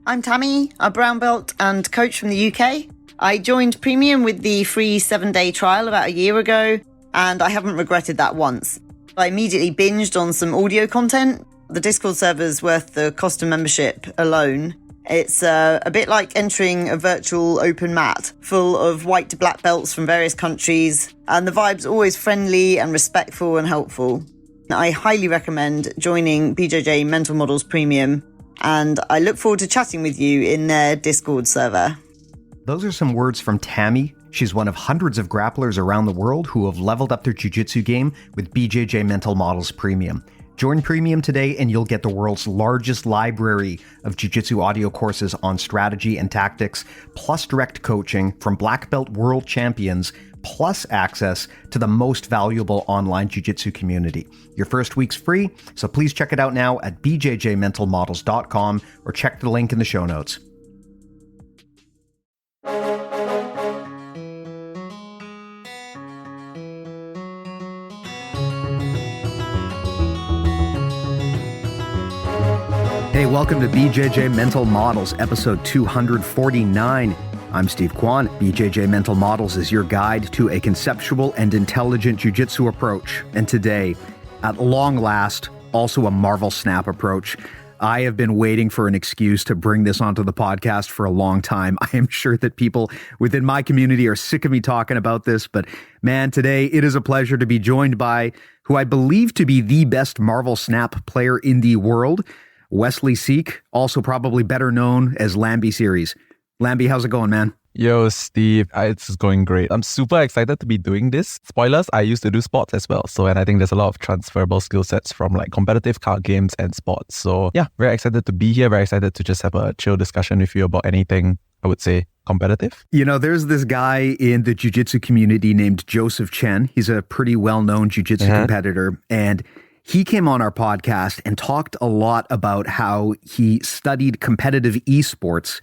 I'm Tammy, a brown belt and coach from the UK. I joined Premium with the free 7-day trial about a year ago, and I haven't regretted that once. I immediately binged on some audio content. The Discord server's worth the cost of membership alone. It's a bit like entering a virtual open mat full of white to black belts from various countries, and the vibe's always friendly and respectful and helpful. I highly recommend joining BJJ Mental Models Premium, and I look forward to chatting with you in their Discord server. Those are some words from Tammy. She's one of hundreds of grapplers around the world who have leveled up their jiu-jitsu game with BJJ Mental Models Premium. Join Premium today and you'll get the world's largest library of jiu-jitsu audio courses on strategy and tactics, plus direct coaching from black belt world champions, plus access to the most valuable online jiu-jitsu community. Your first week's free, so please check it out now at bjjmentalmodels.com or check the link in the show notes. Hey, welcome to BJJ Mental Models, episode 249. I'm Steve Kwan. BJJ Mental Models is your guide to a conceptual and intelligent jiu-jitsu approach. And today, at long last, also a Marvel Snap approach. I have been waiting for an excuse to bring this onto the podcast for a long time. I am sure that people within my community are sick of me talking about this, but man, today it is a pleasure to be joined by who I believe to be the best Marvel Snap player in the world, Wesley Seek, also probably better known as LambySeries. Lamby, how's it going, man? Yo, Steve, it's going great. I'm super excited to be doing this. Spoilers, I used to do sports as well. And I think there's a lot of transferable skill sets from like competitive card games and sports. So yeah, very excited to be here. Very excited to just have a chill discussion with you about anything, I would say, competitive. You know, there's this guy in the jiu-jitsu community named Joseph Chen. He's a pretty well-known jiu-jitsu competitor. And he came on our podcast and talked a lot about how he studied competitive esports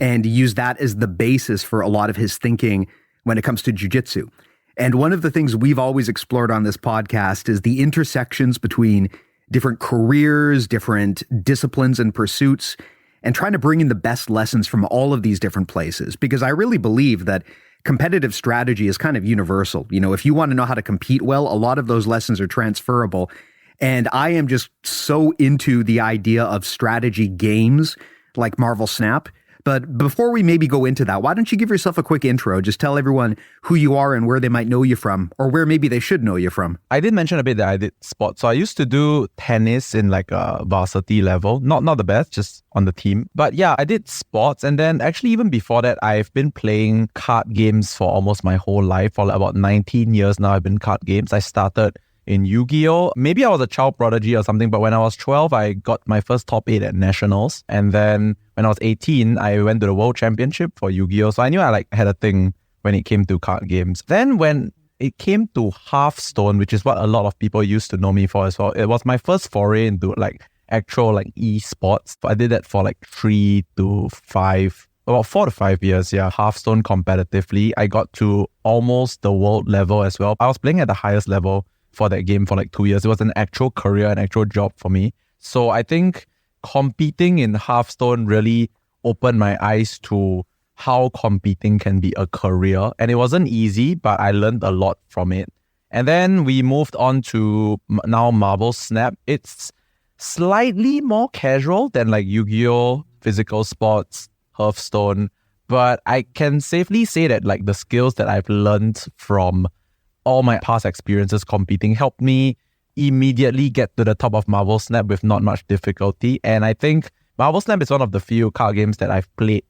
and used that as the basis for a lot of his thinking when it comes to jiu-jitsu. And one of the things we've always explored on this podcast is the intersections between different careers, different disciplines and pursuits, and trying to bring in the best lessons from all of these different places. Because I really believe that competitive strategy is kind of universal. You know, if you want to know how to compete well, a lot of those lessons are transferable. And I am just so into the idea of strategy games like Marvel Snap. But before we maybe go into that, why don't you give yourself a quick intro? Just tell everyone who you are and where they might know you from, or where maybe they should know you from. I did mention a bit that I did sports. So I used to do tennis in like a varsity level. Not the best, just on the team. But yeah, I did sports. And then actually even before that, I've been playing card games for almost my whole life. For like about 19 years now, I've been card games. I started in Yu-Gi-Oh! Maybe I was a child prodigy or something, but when I was 12, I got my first top 8 at Nationals. And then when I was 18, I went to the World Championship for Yu-Gi-Oh! So I knew I had a thing when it came to card games. Then when it came to Hearthstone, which is what a lot of people used to know me for as well, it was my first foray into actual esports. I did that for 3 to 5 about 4 to 5 years, Hearthstone competitively. I got to almost the world level as well. I was playing at the highest level for that game for 2 years. It was an actual career, an actual job for me. So I think competing in Hearthstone really opened my eyes to how competing can be a career. And it wasn't easy, but I learned a lot from it. And then we moved on to now Marvel Snap. It's slightly more casual than Yu-Gi-Oh!, physical sports, Hearthstone. But I can safely say that the skills that I've learned from all my past experiences competing helped me immediately get to the top of Marvel Snap with not much difficulty. And I think Marvel Snap is one of the few card games that I've played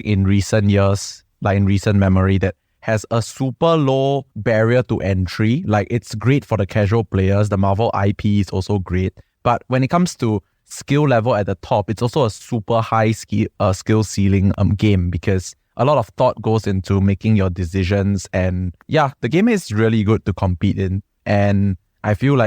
in recent years, in recent memory, that has a super low barrier to entry. It's great for the casual players. The Marvel IP is also great. But when it comes to skill level at the top, it's also a super high skill ceiling game, because a lot of thought goes into making your decisions. And yeah, the game is really good to compete in. And I feel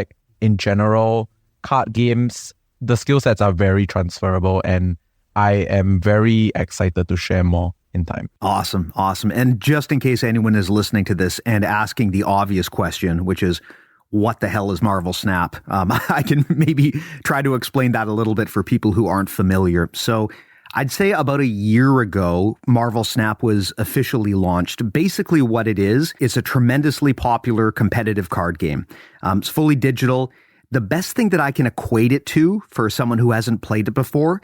in general, card games, the skill sets are very transferable. And I am very excited to share more in time. Awesome. And just in case anyone is listening to this and asking the obvious question, which is, what the hell is Marvel Snap? I can maybe try to explain that a little bit for people who aren't familiar. So I'd say about a year ago, Marvel Snap was officially launched. Basically what it is, it's a tremendously popular competitive card game. It's fully digital. The best thing that I can equate it to for someone who hasn't played it before,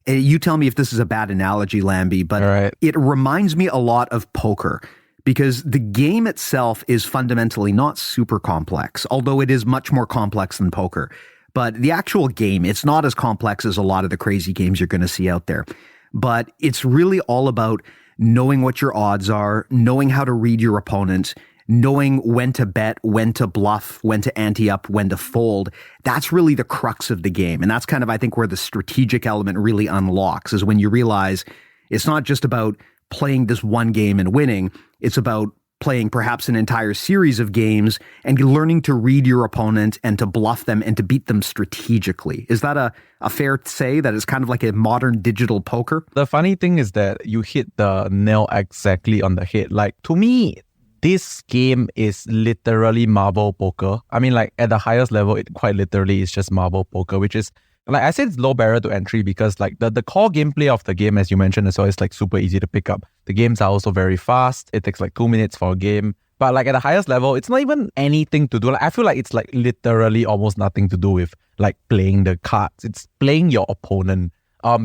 you tell me if this is a bad analogy, Lamby, but It reminds me a lot of poker. Because the game itself is fundamentally not super complex, although it is much more complex than poker. But the actual game, it's not as complex as a lot of the crazy games you're going to see out there. But it's really all about knowing what your odds are, knowing how to read your opponent, knowing when to bet, when to bluff, when to ante up, when to fold. That's really the crux of the game. And that's kind of, I think, where the strategic element really unlocks, is when you realize it's not just about playing this one game and winning. It's about playing perhaps an entire series of games and learning to read your opponent and to bluff them and to beat them strategically. Is that a fair say that it's kind of like a modern digital poker? The funny thing is that you hit the nail exactly on the head. Like, to me, this game is literally marble poker. I mean, like, at the highest level, it quite literally is just marble poker, which is, like I said, it's low barrier to entry because like the core gameplay of the game, as you mentioned as well, is like super easy to pick up. The games are also very fast. It takes like 2 minutes for a game. But like at the highest level, it's not even anything to do. Like I feel like it's like literally almost nothing to do with like playing the cards. It's playing your opponent.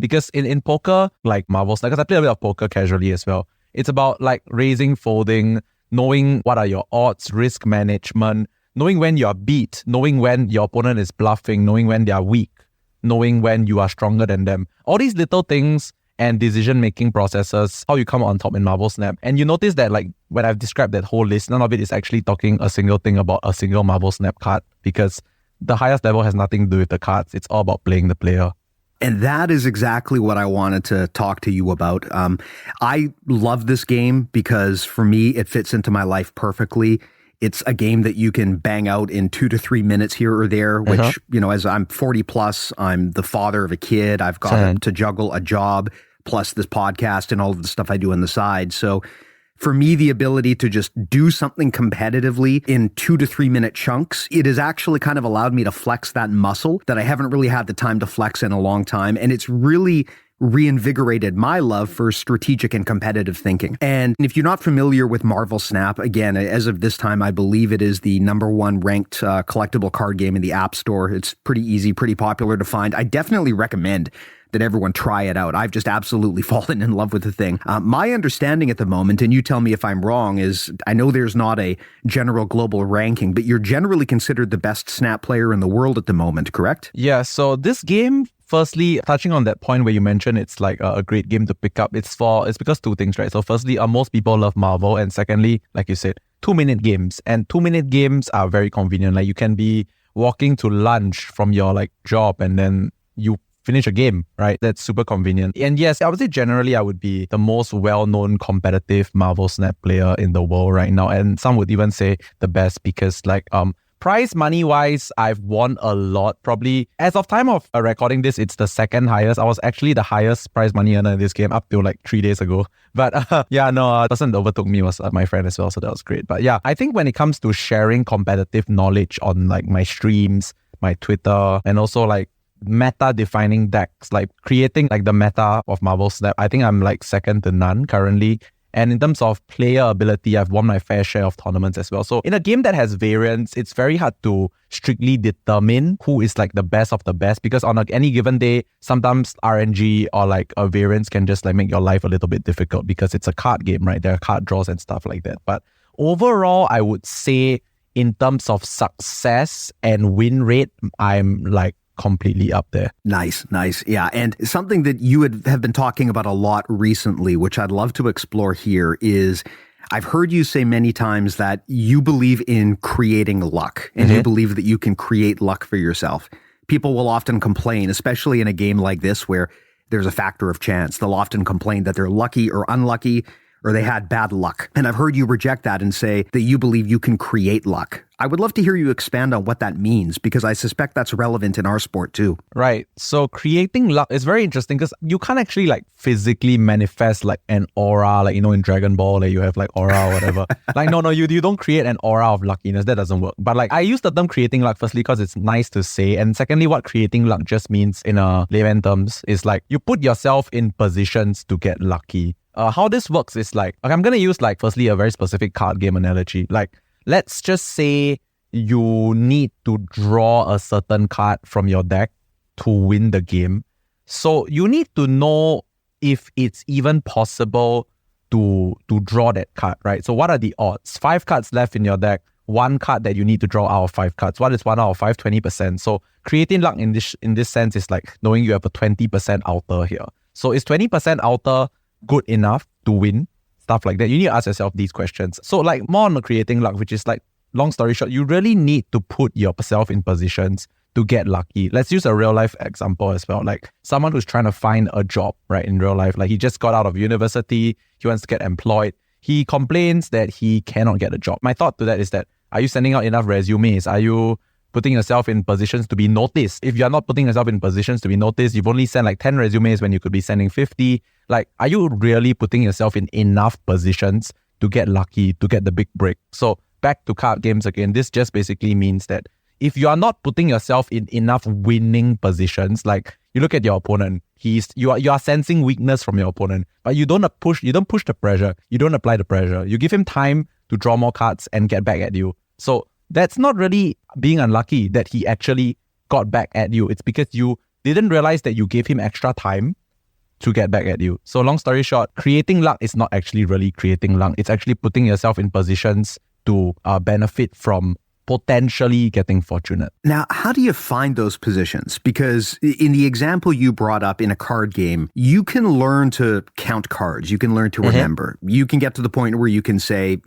Because in poker, like Marvel's, like, because I play a bit of poker casually as well. It's about like raising, folding, knowing what are your odds, risk management, knowing when you're beat, knowing when your opponent is bluffing, knowing when they are weak, knowing when you are stronger than them. All these little things and decision-making processes, how you come on top in Marvel Snap. And you notice that like when I've described that whole list, none of it is actually talking a single thing about a single Marvel Snap card, because the highest level has nothing to do with the cards. It's all about playing the player. And that is exactly what I wanted to talk to you about. I love this game because for me, it fits into my life perfectly. It's a game that you can bang out in 2 to 3 minutes here or there, which, you know, as I'm 40 plus, I'm the father of a kid. I've got to juggle a job plus this podcast and all of the stuff I do on the side. So for me, the ability to just do something competitively in 2 to 3 minute chunks, it has actually kind of allowed me to flex that muscle that I haven't really had the time to flex in a long time. And it's really reinvigorated my love for strategic and competitive thinking. And if you're not familiar with Marvel Snap, again, as of this time, I believe it is the #1 ranked collectible card game in the App Store. It's pretty easy, pretty popular to find. I definitely recommend that everyone try it out. I've just absolutely fallen in love with the thing. My understanding at the moment, and you tell me if I'm wrong, is I know there's not a general global ranking, but you're generally considered the best Snap player in the world at the moment, correct? Yeah, so this game, firstly, touching on that point where you mentioned it's like a great game to pick up, it's because two things, right? So firstly, most people love Marvel, and secondly, like you said, 2-minute games. And 2-minute games are very convenient. Like you can be walking to lunch from your like job and then you finish a game, right? That's super convenient. And yes, I would say generally I would be the most well-known competitive Marvel Snap player in the world right now. And some would even say the best because like prize money wise, I've won a lot. Probably as of time of recording this, it's the second highest. I was actually the highest prize money earner in this game up till like 3 days ago. But the person that overtook me was my friend as well. So that was great. But yeah, I think when it comes to sharing competitive knowledge on like my streams, my Twitter, and also like meta defining decks, like creating like the meta of Marvel Snap, I think I'm like second to none currently. And in terms of player ability, I've won my fair share of tournaments as well. So in a game that has variance, it's very hard to strictly determine who is like the best of the best, because on any given day, sometimes RNG or like a variance can just like make your life a little bit difficult because it's a card game, right? There are card draws and stuff like that. But overall, I would say in terms of success and win rate, I'm like completely up there. Nice. Yeah. And something that you have been talking about a lot recently, which I'd love to explore here, is I've heard you say many times that you believe in creating luck and you believe that you can create luck for yourself. People will often complain, especially in a game like this where there's a factor of chance. They'll often complain that they're lucky or unlucky, or they had bad luck. And I've heard you reject that and say that you believe you can create luck. I would love to hear you expand on what that means, because I suspect that's relevant in our sport too. Right. So creating luck is very interesting because you can't actually like physically manifest like an aura, like, in Dragon Ball, like you have like aura or whatever. Like, no, you don't create an aura of luckiness. That doesn't work. But like, I use the term creating luck firstly because it's nice to say. And secondly, what creating luck just means in layman terms is like you put yourself in positions to get lucky. How this works is like, okay, I'm going to use like firstly a very specific card game analogy. Like, let's just say you need to draw a certain card from your deck to win the game. So you need to know if it's even possible to draw that card, right? So what are the odds? 5 cards left in your deck, 1 card that you need to draw out of 5 cards. What is 1 out of 5? 20%. So creating luck in this sense is like knowing you have a 20% outer here. So is 20% outer good enough to win? Stuff like that. You need to ask yourself these questions. So like more on the creating luck, which is like, long story short, you really need to put yourself in positions to get lucky. Let's use a real life example as well. Like someone who's trying to find a job, right, in real life. Like he just got out of university, he wants to get employed. He complains that he cannot get a job. My thought to that is that, are you sending out enough resumes? Are you putting yourself in positions to be noticed? If you're not putting yourself in positions to be noticed, you've only sent like 10 resumes when you could be sending 50. Like, are you really putting yourself in enough positions to get lucky, to get the big break? So back to card games again, this just basically means that if you are not putting yourself in enough winning positions, like you look at your opponent, you are sensing weakness from your opponent, but you don't push the pressure, you don't apply the pressure. You give him time to draw more cards and get back at you. So that's not really being unlucky that he actually got back at you. It's because you didn't realize that you gave him extra time to get back at you. So long story short, creating luck is not actually really creating luck. It's actually putting yourself in positions to benefit from potentially getting fortunate. Now, how do you find those positions? Because in the example you brought up in a card game, you can learn to count cards. You can learn to remember. You can get to the point where you can say,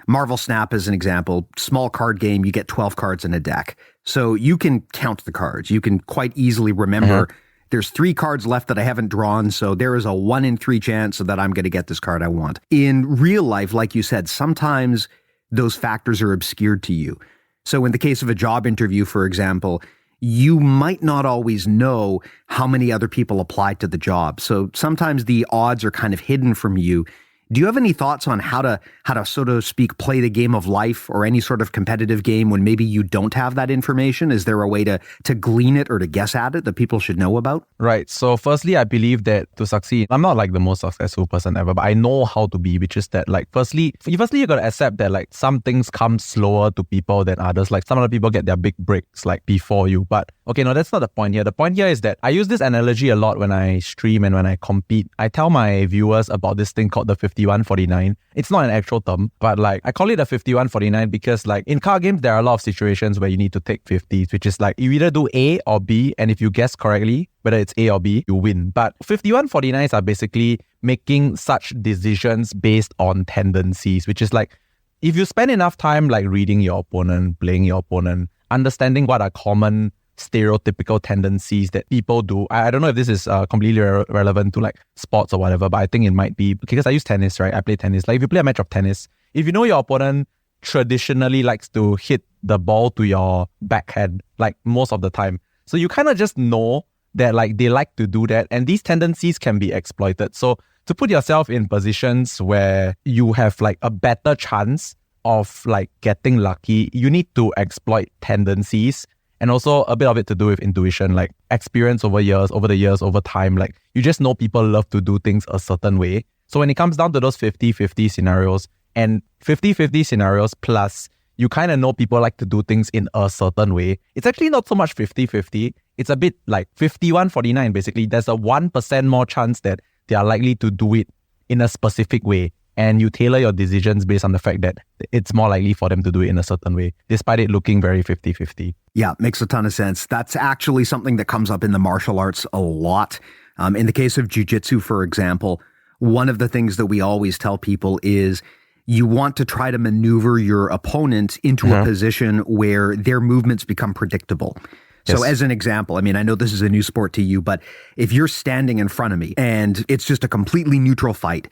Marvel Snap as an example, small card game, you get 12 cards in a deck. So you can count the cards. You can quite easily remember there's 3 cards left that I haven't drawn, so there is a 1 in 3 chance that I'm going to get this card I want. In real life, like you said, sometimes those factors are obscured to you. So in the case of a job interview, for example, you might not always know how many other people applied to the job. So sometimes the odds are kind of hidden from you. Do you have any thoughts on how to so to speak play the game of life or any sort of competitive game when maybe you don't have that information? Is there a way to glean it or to guess at it that people should know about? Right. So firstly, I believe that to succeed, I'm not like the most successful person ever, but I know how to be, which is that like firstly you got to accept that like some things come slower to people than others. Like some other people get their big breaks like before you. But okay, no, that's not the point here. The point here is that I use this analogy a lot when I stream and when I compete. I tell my viewers about this thing called the 51-49. It's not an actual term, but like I call it a 51-49 because like in card games, there are a lot of situations where you need to take 50s, which is like you either do A or B, and if you guess correctly, whether it's A or B, you win. But 51-49s are basically making such decisions based on tendencies, which is like if you spend enough time like reading your opponent, playing your opponent, understanding what are common stereotypical tendencies that people do. I don't know if this is completely relevant to like sports or whatever, but I think it might be because I use tennis, right? I play tennis. Like if you play a match of tennis, if you know your opponent traditionally likes to hit the ball to your backhand, like most of the time. So you kind of just know that like they like to do that, and these tendencies can be exploited. So to put yourself in positions where you have like a better chance of like getting lucky, you need to exploit tendencies. And also a bit of it to do with intuition, like experience over the years, over time. Like you just know people love to do things a certain way. So when it comes down to those 50-50 scenarios and 50-50 scenarios plus, you kind of know people like to do things in a certain way. It's actually not so much 50-50. It's a bit like 51-49 basically. There's a 1% more chance that they are likely to do it in a specific way. And you tailor your decisions based on the fact that it's more likely for them to do it in a certain way, despite it looking very 50-50. Yeah, makes a ton of sense. That's actually something that comes up in the martial arts a lot. In the case of jiu-jitsu, for example, one of the things that we always tell people is you want to try to maneuver your opponent into a position where their movements become predictable. So as an example, I mean, I know this is a new sport to you, but if you're standing in front of me and it's just a completely neutral fight,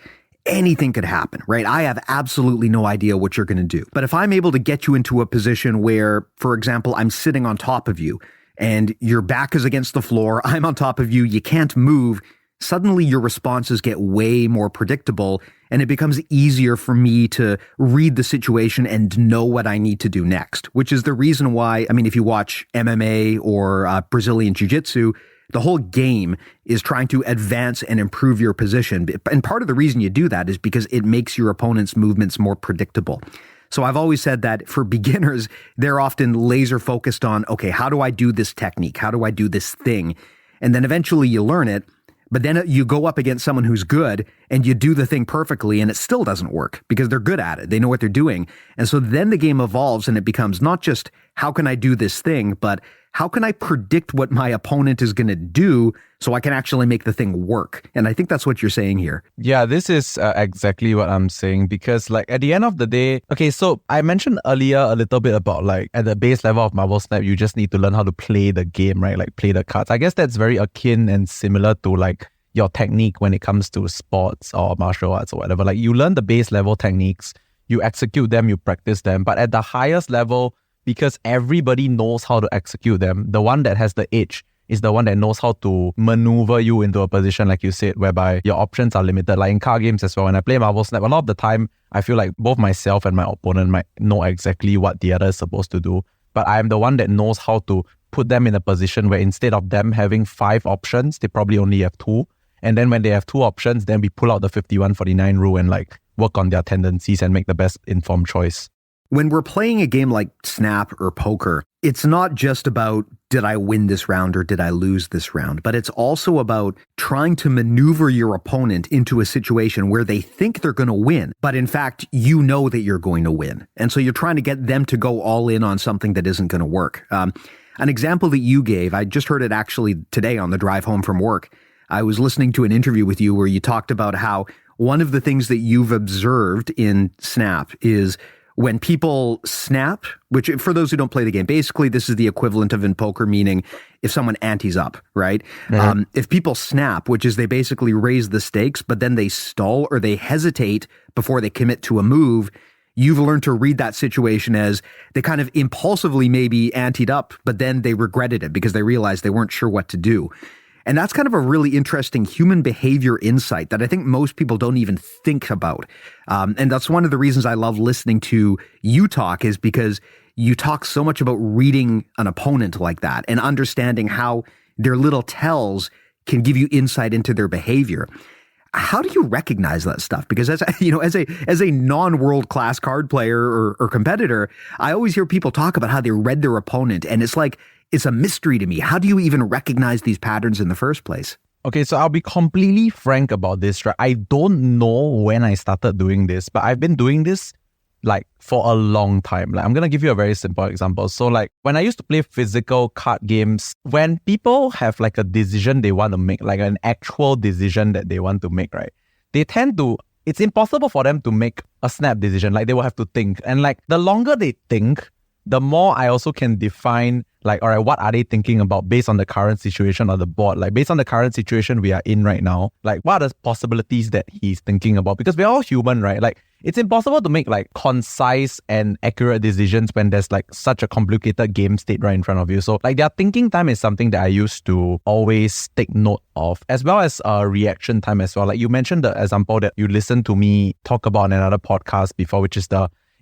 anything could happen, right? I have absolutely no idea what you're going to do. But if I'm able to get you into a position where, for example, I'm sitting on top of you and your back is against the floor, I'm on top of you, you can't move, suddenly your responses get way more predictable and it becomes easier for me to read the situation and know what I need to do next, which is the reason why, I mean, if you watch MMA or Brazilian Jiu-Jitsu, the whole game is trying to advance and improve your position. And part of the reason you do that is because it makes your opponent's movements more predictable. So I've always said that for beginners, they're often laser focused on, okay, how do I do this technique? How do I do this thing? And then eventually you learn it, but then you go up against someone who's good and you do the thing perfectly and it still doesn't work because they're good at it. They know what they're doing. And so then the game evolves and it becomes not just how can I do this thing, but how can I predict what my opponent is going to do so I can actually make the thing work? And I think that's what you're saying here. Yeah, this is exactly what I'm saying, because like at the end of the day, okay, so I mentioned earlier a little bit about like at the base level of Marvel Snap, you just need to learn how to play the game, right? Like play the cards. I guess that's very akin and similar to like your technique when it comes to sports or martial arts or whatever. Like you learn the base level techniques, you execute them, you practice them. But at the highest level, because everybody knows how to execute them, the one that has the edge is the one that knows how to maneuver you into a position, like you said, whereby your options are limited. Like in card games as well, when I play Marvel Snap, a lot of the time, I feel like both myself and my opponent might know exactly what the other is supposed to do. But I'm the one that knows how to put them in a position where instead of them having 5 options, they probably only have 2. And then when they have 2 options, then we pull out the 51-49 rule and like work on their tendencies and make the best informed choice. When we're playing a game like Snap or poker, it's not just about did I win this round or did I lose this round, but it's also about trying to maneuver your opponent into a situation where they think they're going to win, but in fact, you know that you're going to win. And so you're trying to get them to go all in on something that isn't going to work. An example that you gave, I just heard it actually today on the drive home from work. I was listening to an interview with you where you talked about how one of the things that you've observed in Snap is when people snap, which for those who don't play the game, basically this is the equivalent of in poker, meaning if someone antes up, right? Mm-hmm. If people snap, which is they basically raise the stakes, but then they stall or they hesitate before they commit to a move, you've learned to read that situation as they kind of impulsively maybe anteed up, but then they regretted it because they realized they weren't sure what to do. And that's kind of a really interesting human behavior insight that I think most people don't even think about. And that's one of the reasons I love listening to you talk, is because you talk so much about reading an opponent like that and understanding how their little tells can give you insight into their behavior. How do you recognize that stuff? Because as a non-world class card player or competitor, I always hear people talk about how they read their opponent, and it's like, it's a mystery to me. How do you even recognize these patterns in the first place? Okay, so I'll be completely frank about this, right? I don't know when I started doing this, but I've been doing this like for a long time. Like I'm going to give you a very simple example. So like when I used to play physical card games, when people have like a decision they want to make, like an actual decision that they want to make, right? They tend to, it's impossible for them to make a snap decision. Like they will have to think. And like the longer they think, the more I also can define like, all right, what are they thinking about based on the current situation on the board? Like based on the current situation we are in right now, like what are the possibilities that he's thinking about? Because we're all human, right? Like it's impossible to make like concise and accurate decisions when there's like such a complicated game state right in front of you. So like their thinking time is something that I used to always take note of, as well as reaction time as well. Like you mentioned the example that you listened to me talk about in another podcast before, which is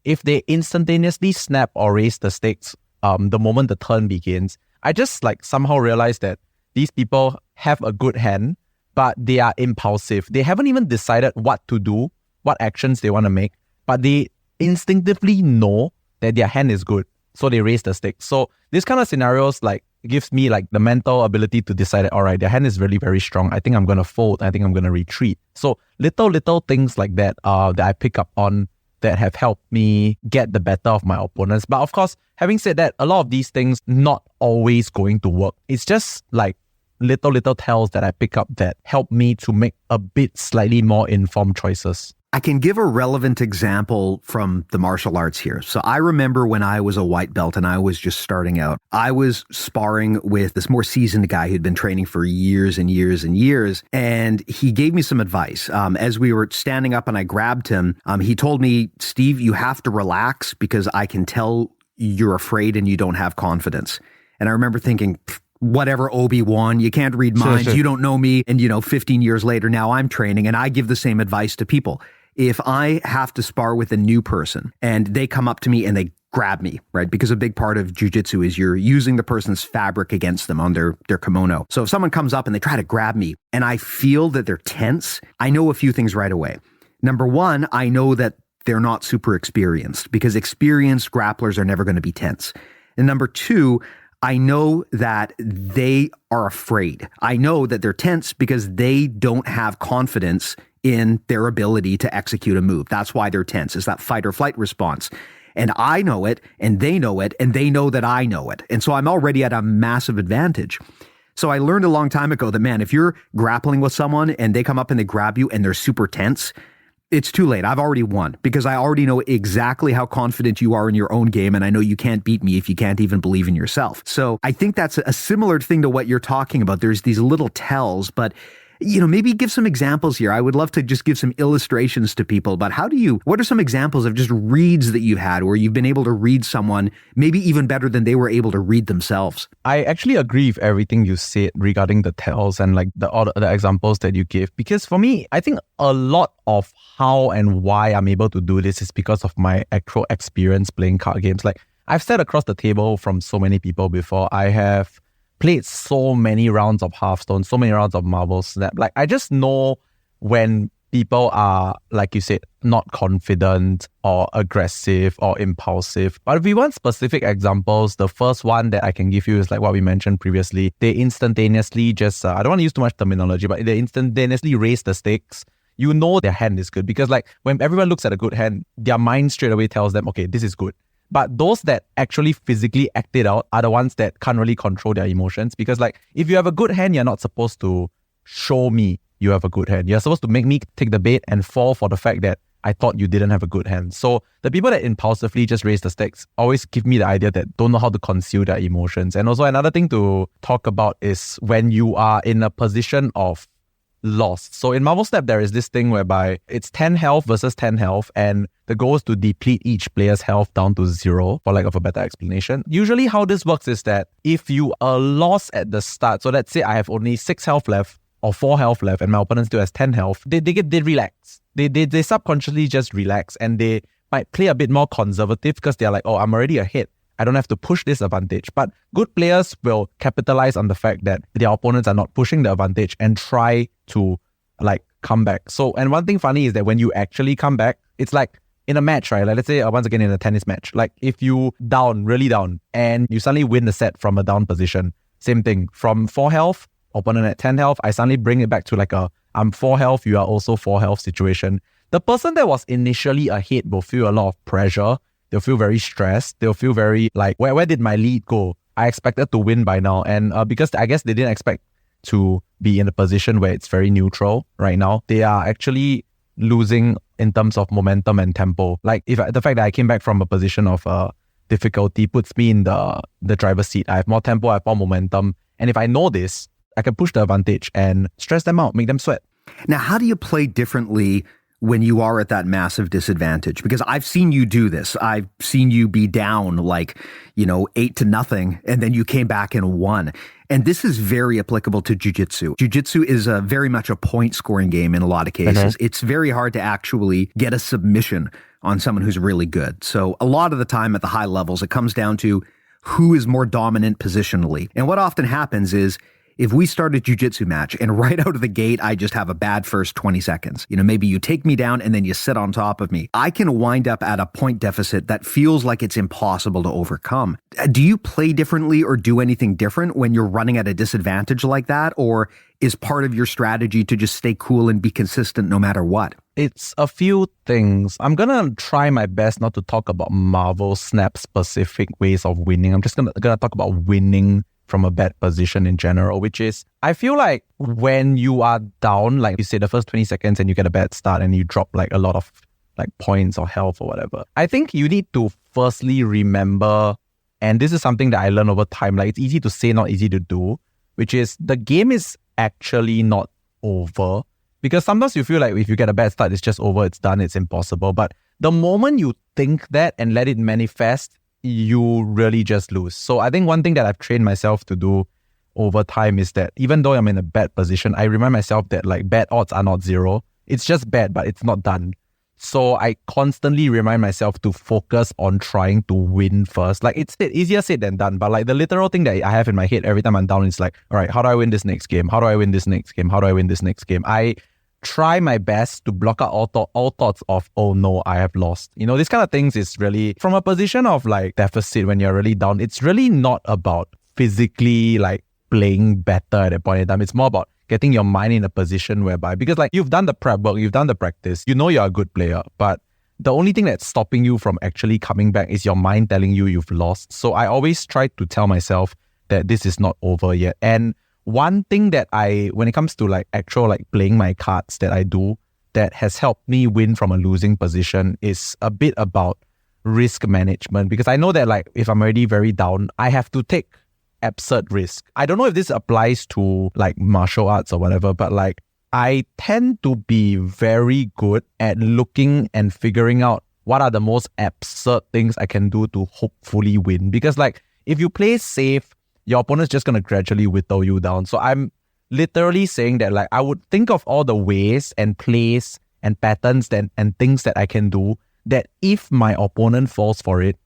if they instantaneously snap or raise the stakes the moment the turn begins, I just like somehow realized that these people have a good hand, but they are impulsive. They haven't even decided what to do, what actions they want to make, but they instinctively know that their hand is good, so they raise the stakes. So this kind of scenarios like gives me like the mental ability to decide that, all right, their hand is really very strong. I think I'm going to fold. I think I'm going to retreat. So little things like that that I pick up on that have helped me get the better of my opponents. But of course, having said that, a lot of these things not always going to work. It's just like little tells that I pick up that help me to make a bit slightly more informed choices. I can give a relevant example from the martial arts here. So I remember when I was a white belt and I was just starting out, I was sparring with this more seasoned guy who'd been training for years and years and years. And he gave me some advice. As we were standing up and I grabbed him, he told me, Steve, you have to relax because I can tell you're afraid and you don't have confidence. And I remember thinking, whatever, Obi-Wan, you can't read minds. Sure. You don't know me. And 15 years later, now I'm training and I give the same advice to people. If I have to spar with a new person and they come up to me and they grab me, right? Because a big part of jiu-jitsu is you're using the person's fabric against them on their kimono. So if someone comes up and they try to grab me and I feel that they're tense, I know a few things right away. Number one, I know that they're not super experienced because experienced grapplers are never going to be tense. And number two, I know that they are afraid. I know that they're tense because they don't have confidence in their ability to execute a move. That's why they're tense. It's that fight or flight response. And I know it, and they know it, and they know that I know it. And so I'm already at a massive advantage. So I learned a long time ago that, man, if you're grappling with someone and they come up and they grab you and they're super tense, it's too late. I've already won because I already know exactly how confident you are in your own game. And I know you can't beat me if you can't even believe in yourself. So I think that's a similar thing to what you're talking about. There's these little tells, but maybe give some examples here. I would love to just give some illustrations to people, but what are some examples of just reads that you've had where you've been able to read someone maybe even better than they were able to read themselves? I actually agree with everything you said regarding the tells and like the examples that you give. Because for me, I think a lot of how and why I'm able to do this is because of my actual experience playing card games. Like I've sat across the table from so many people before. I have played so many rounds of Hearthstone, so many rounds of Marvel Snap. Like I just know when people are, like you said, not confident or aggressive or impulsive. But if we want specific examples, the first one that I can give you is like what we mentioned previously. They instantaneously just, I don't want to use too much terminology, but they instantaneously raise the stakes. You know their hand is good because like when everyone looks at a good hand, their mind straight away tells them, okay, this is good. But those that actually physically act it out are the ones that can't really control their emotions. Because like, if you have a good hand, you're not supposed to show me you have a good hand. You're supposed to make me take the bait and fall for the fact that I thought you didn't have a good hand. So the people that impulsively just raise the stakes always give me the idea that don't know how to conceal their emotions. And also another thing to talk about is when you are in a position of lost. So in Marvel Snap, there is this thing whereby it's 10 health versus 10 health, and the goal is to deplete each player's health down to 0, for lack of a better explanation. Usually how this works is that if you are lost at the start, so let's say I have only 6 health left or 4 health left and my opponent still has 10 health, they relax. They subconsciously just relax and they might play a bit more conservative because they're like, oh, I'm already ahead. I don't have to push this advantage. But good players will capitalize on the fact that their opponents are not pushing the advantage and try to like come back. So, and one thing funny is that when you actually come back, it's like in a match, right? Like let's say once again in a tennis match, like if you down, really down, and you suddenly win the set from a down position, same thing. From 4 health, opponent at 10 health, I suddenly bring it back to like I'm 4 health, you are also 4 health situation. The person that was initially ahead will feel a lot of pressure. They'll feel very stressed. They'll feel very like, where did my lead go? I expected to win by now. And because I guess they didn't expect to be in a position where it's very neutral right now, they are actually losing in terms of momentum and tempo. Like if the fact that I came back from a position of difficulty puts me in the driver's seat. I have more tempo, I have more momentum. And if I know this, I can push the advantage and stress them out, make them sweat. Now, how do you play differently when you are at that massive disadvantage? Because I've seen you do this. I've seen you be down like, 8-0, and then you came back and won. And this is very applicable to jiu-jitsu. Jiu-jitsu is very much a point scoring game in a lot of cases. It's very hard to actually get a submission on someone who's really good. So a lot of the time at the high levels, it comes down to who is more dominant positionally. And what often happens is, if we start a jiu-jitsu match and right out of the gate, I just have a bad first 20 seconds, maybe you take me down and then you sit on top of me, I can wind up at a point deficit that feels like it's impossible to overcome. Do you play differently or do anything different when you're running at a disadvantage like that? Or is part of your strategy to just stay cool and be consistent no matter what? It's a few things. I'm going to try my best not to talk about Marvel Snap specific ways of winning. I'm just going to talk about winning from a bad position in general, which is, I feel like when you are down, like you say, the first 20 seconds and you get a bad start and you drop like a lot of like points or health or whatever, I think you need to firstly remember, and this is something that I learned over time, like it's easy to say, not easy to do, which is the game is actually not over. Because sometimes you feel like if you get a bad start, it's just over, it's done, it's impossible. But the moment you think that and let it manifest, you really just lose. So I think one thing that I've trained myself to do over time is that even though I'm in a bad position, I remind myself that like bad odds are not zero. It's just bad, but it's not done. So I constantly remind myself to focus on trying to win first. Like it's easier said than done, but like the literal thing that I have in my head every time I'm down is like, all right, how do I win this next game? How do I win this next game? How do I win this next game? I try my best to block out all thoughts of, oh no, I have lost. You know, this kind of things is really from a position of like deficit when you're really down. It's really not about physically like playing better at that point in time. It's more about getting your mind in a position whereby, because like you've done the prep work, you've done the practice, you know you're a good player, but the only thing that's stopping you from actually coming back is your mind telling you you've lost. So I always try to tell myself that this is not over yet. And one thing that when it comes to like actual like playing my cards that I do that has helped me win from a losing position is a bit about risk management, because I know that like if I'm already very down, I have to take absurd risk. I don't know if this applies to like martial arts or whatever, but like I tend to be very good at looking and figuring out what are the most absurd things I can do to hopefully win. Because like if you play safe, your opponent's just going to gradually whittle you down. So I'm literally saying that like I would think of all the ways and plays and patterns and things that I can do that if my opponent falls for it,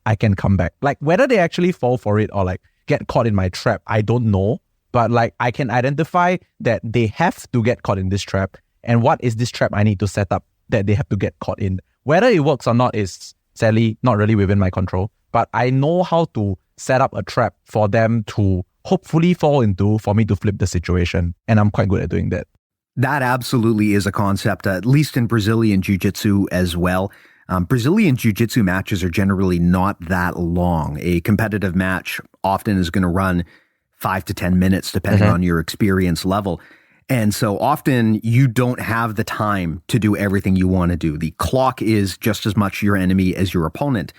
I can come back. Like whether they actually fall for it or like get caught in my trap, I don't know. But like I can identify that they have to get caught in this trap, and what is this trap I need to set up that they have to get caught in. Whether it works or not is sadly not really within my control, but I know how to set up a trap for them to hopefully fall into for me to flip the situation. And I'm quite good at doing that. That absolutely is a concept, at least in Brazilian Jiu-Jitsu as well. Brazilian Jiu-Jitsu matches are generally not that long. A competitive match often is going to run 5 to 10 minutes, depending on your experience level. And so often you don't have the time to do everything you want to do. The clock is just as much your enemy as your opponent.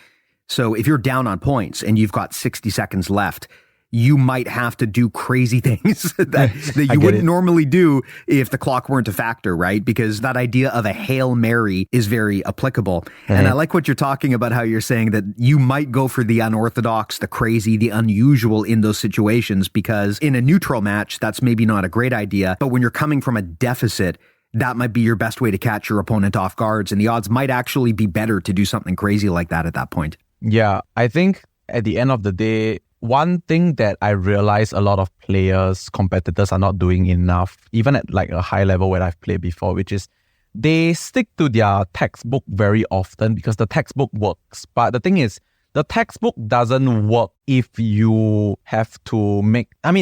So if you're down on points and you've got 60 seconds left, you might have to do crazy things that you wouldn't normally do if the clock weren't a factor, right? Because that idea of a Hail Mary is very applicable. And I like what you're talking about, how you're saying that you might go for the unorthodox, the crazy, the unusual in those situations, because in a neutral match, that's maybe not a great idea. But when you're coming from a deficit, that might be your best way to catch your opponent off guards. And the odds might actually be better to do something crazy like that at that point. Yeah, I think at the end of the day, one thing that I realize a lot of players, competitors are not doing enough, even at like a high level where I've played before, which is they stick to their textbook very often because the textbook works. But the thing is, the textbook doesn't work if you have to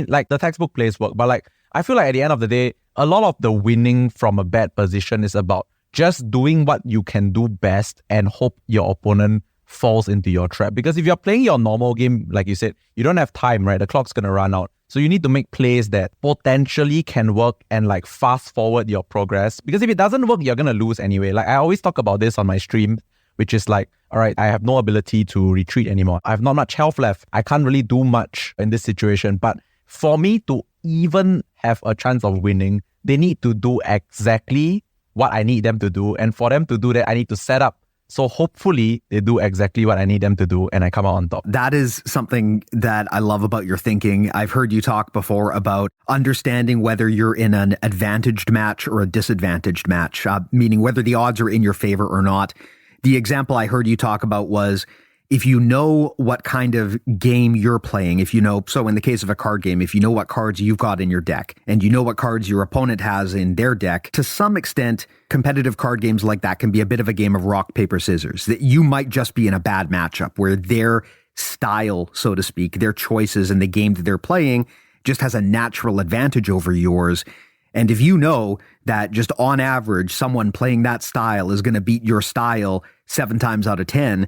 like the textbook plays work. But like, I feel like at the end of the day, a lot of the winning from a bad position is about just doing what you can do best and hope your opponent falls into your trap. Because if you're playing your normal game, like you said, you don't have time, right? The clock's going to run out. So you need to make plays that potentially can work and like fast forward your progress. Because if it doesn't work, you're going to lose anyway. Like I always talk about this on my stream, which is like, all right, I have no ability to retreat anymore. I have not much health left. I can't really do much in this situation. But for me to even have a chance of winning, they need to do exactly what I need them to do. And for them to do that, I need to set up. So hopefully they do exactly what I need them to do and I come out on top. That is something that I love about your thinking. I've heard you talk before about understanding whether you're in an advantaged match or a disadvantaged match, meaning whether the odds are in your favor or not. The example I heard you talk about was if you know what kind of game you're playing, if you know, so in the case of a card game, if you know what cards you've got in your deck and you know what cards your opponent has in their deck, to some extent, competitive card games like that can be a bit of a game of rock, paper, scissors, that you might just be in a bad matchup where their style, so to speak, their choices and the game that they're playing just has a natural advantage over yours. And if you know that just on average, someone playing that style is going to beat your style 7 times out of 10,